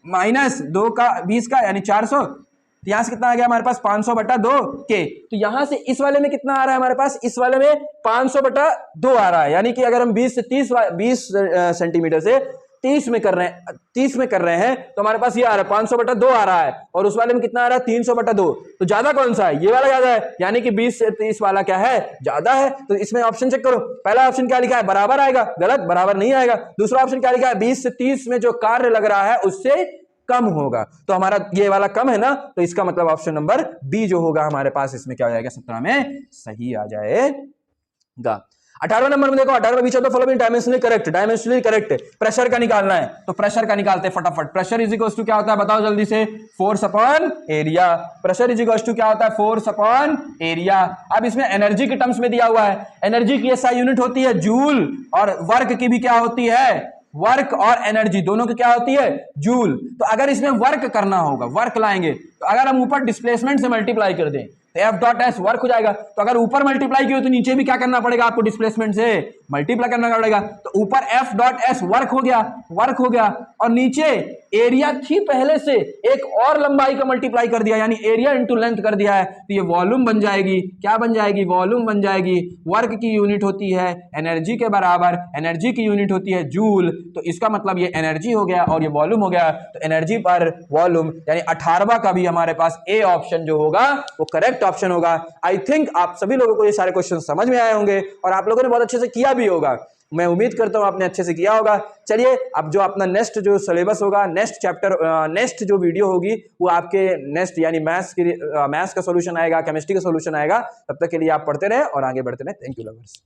माइनस 2 का 20 का यानी 400, तो यहां से कितना आ गया हमारे पास 500/2 के। तो यहां से इस वाले में कितना आ रहा है हमारे पास, इस वाले में 500/2 आ रहा है। यानी कि अगर हम 20 से 20 सेंटीमीटर से 30 में कर रहे हैं तो हमारे पास ये आ रहा है 500/2 आ रहा है, और उस वाले में कितना आ रहा है 300/2। तो ज्यादा कौन सा है, ये वाला ज्यादा है, यानी कि 20 से 30 वाला क्या है, ज्यादा है। तो इसमें ऑप्शन चेक करो, पहला ऑप्शन क्या लिखा है, बराबर आएगा, गलत, बराबर नहीं आएगा। दूसरा ऑप्शन क्या लिखा है, 20 से 30 में जो कार्य लग रहा है उससे कम होगा, तो हमारा ये वाला कम है ना, तो इसका मतलब ऑप्शन नंबर बी जो होगा हमारे पास इसमें क्या हो जाएगा, 17 में सही आ जाएगा। 18 नंबर में देखो, 18 which of the following dimensionally correct pressure का निकालना है, तो प्रेशर का निकालते हैं फटाफट। प्रेशर इज इक्वल टू क्या होता है बताओ जल्दी से, force upon area. Pressure is equal to क्या होता है, फोर्स अपॉन एरिया। अब इसमें एनर्जी के टर्म्स में दिया हुआ है, एनर्जी की ऐसा यूनिट होती है जूल, और वर्क की भी क्या होती है, वर्क और एनर्जी दोनों की क्या होती है, जूल। तो अगर इसमें वर्क करना होगा, वर्क लाएंगे, तो अगर हम ऊपर डिस्प्लेसमेंट से मल्टीप्लाई कर दें तो F.S वर्क हो जाएगा। तो अगर ऊपर मल्टीप्लाई किया तो नीचे भी क्या करना पड़ेगा आपको, डिस्प्लेसमेंट से मल्टीप्लाई करना पड़ेगा। तो ऊपर F.S वर्क हो गया, और नीचे एरिया थी पहले से, एक और लंबाई का मल्टीप्लाई कर दिया, यानी एरिया इंटू लेंथ कर दिया है, तो ये वॉल्यूम बन जाएगी। क्या बन जाएगी, वॉल्यूम बन जाएगी। वर्क की यूनिट होती है एनर्जी के बराबर, एनर्जी की यूनिट होती है जूल, तो इसका मतलब ये एनर्जी हो गया और ये वॉल्यूम हो गया। तो एनर्जी पर वॉल्यूम यानी 18वां का भी हमारे पास ए ऑप्शन जो होगा वो करेक्ट ऑप्शन होगा। आई थिंक आप सभी लोगों को ये सारे क्वेश्चन समझ में आए होंगे, और आप लोगों ने बहुत अच्छे से किया भी होगा, मैं उम्मीद करता हूं आपने अच्छे से किया होगा। चलिए अब जो अपना नेक्स्ट जो सिलेबस होगा, नेक्स्ट चैप्टर, नेक्स्ट जो वीडियो होगी वो आपके नेक्स्ट यानी मैथ्स का सॉल्यूशन आएगा, केमिस्ट्री का सॉल्यूशन आएगा। तब तक के लिए आप पढ़ते रहे और आगे बढ़ते रहे। Thank you lovers.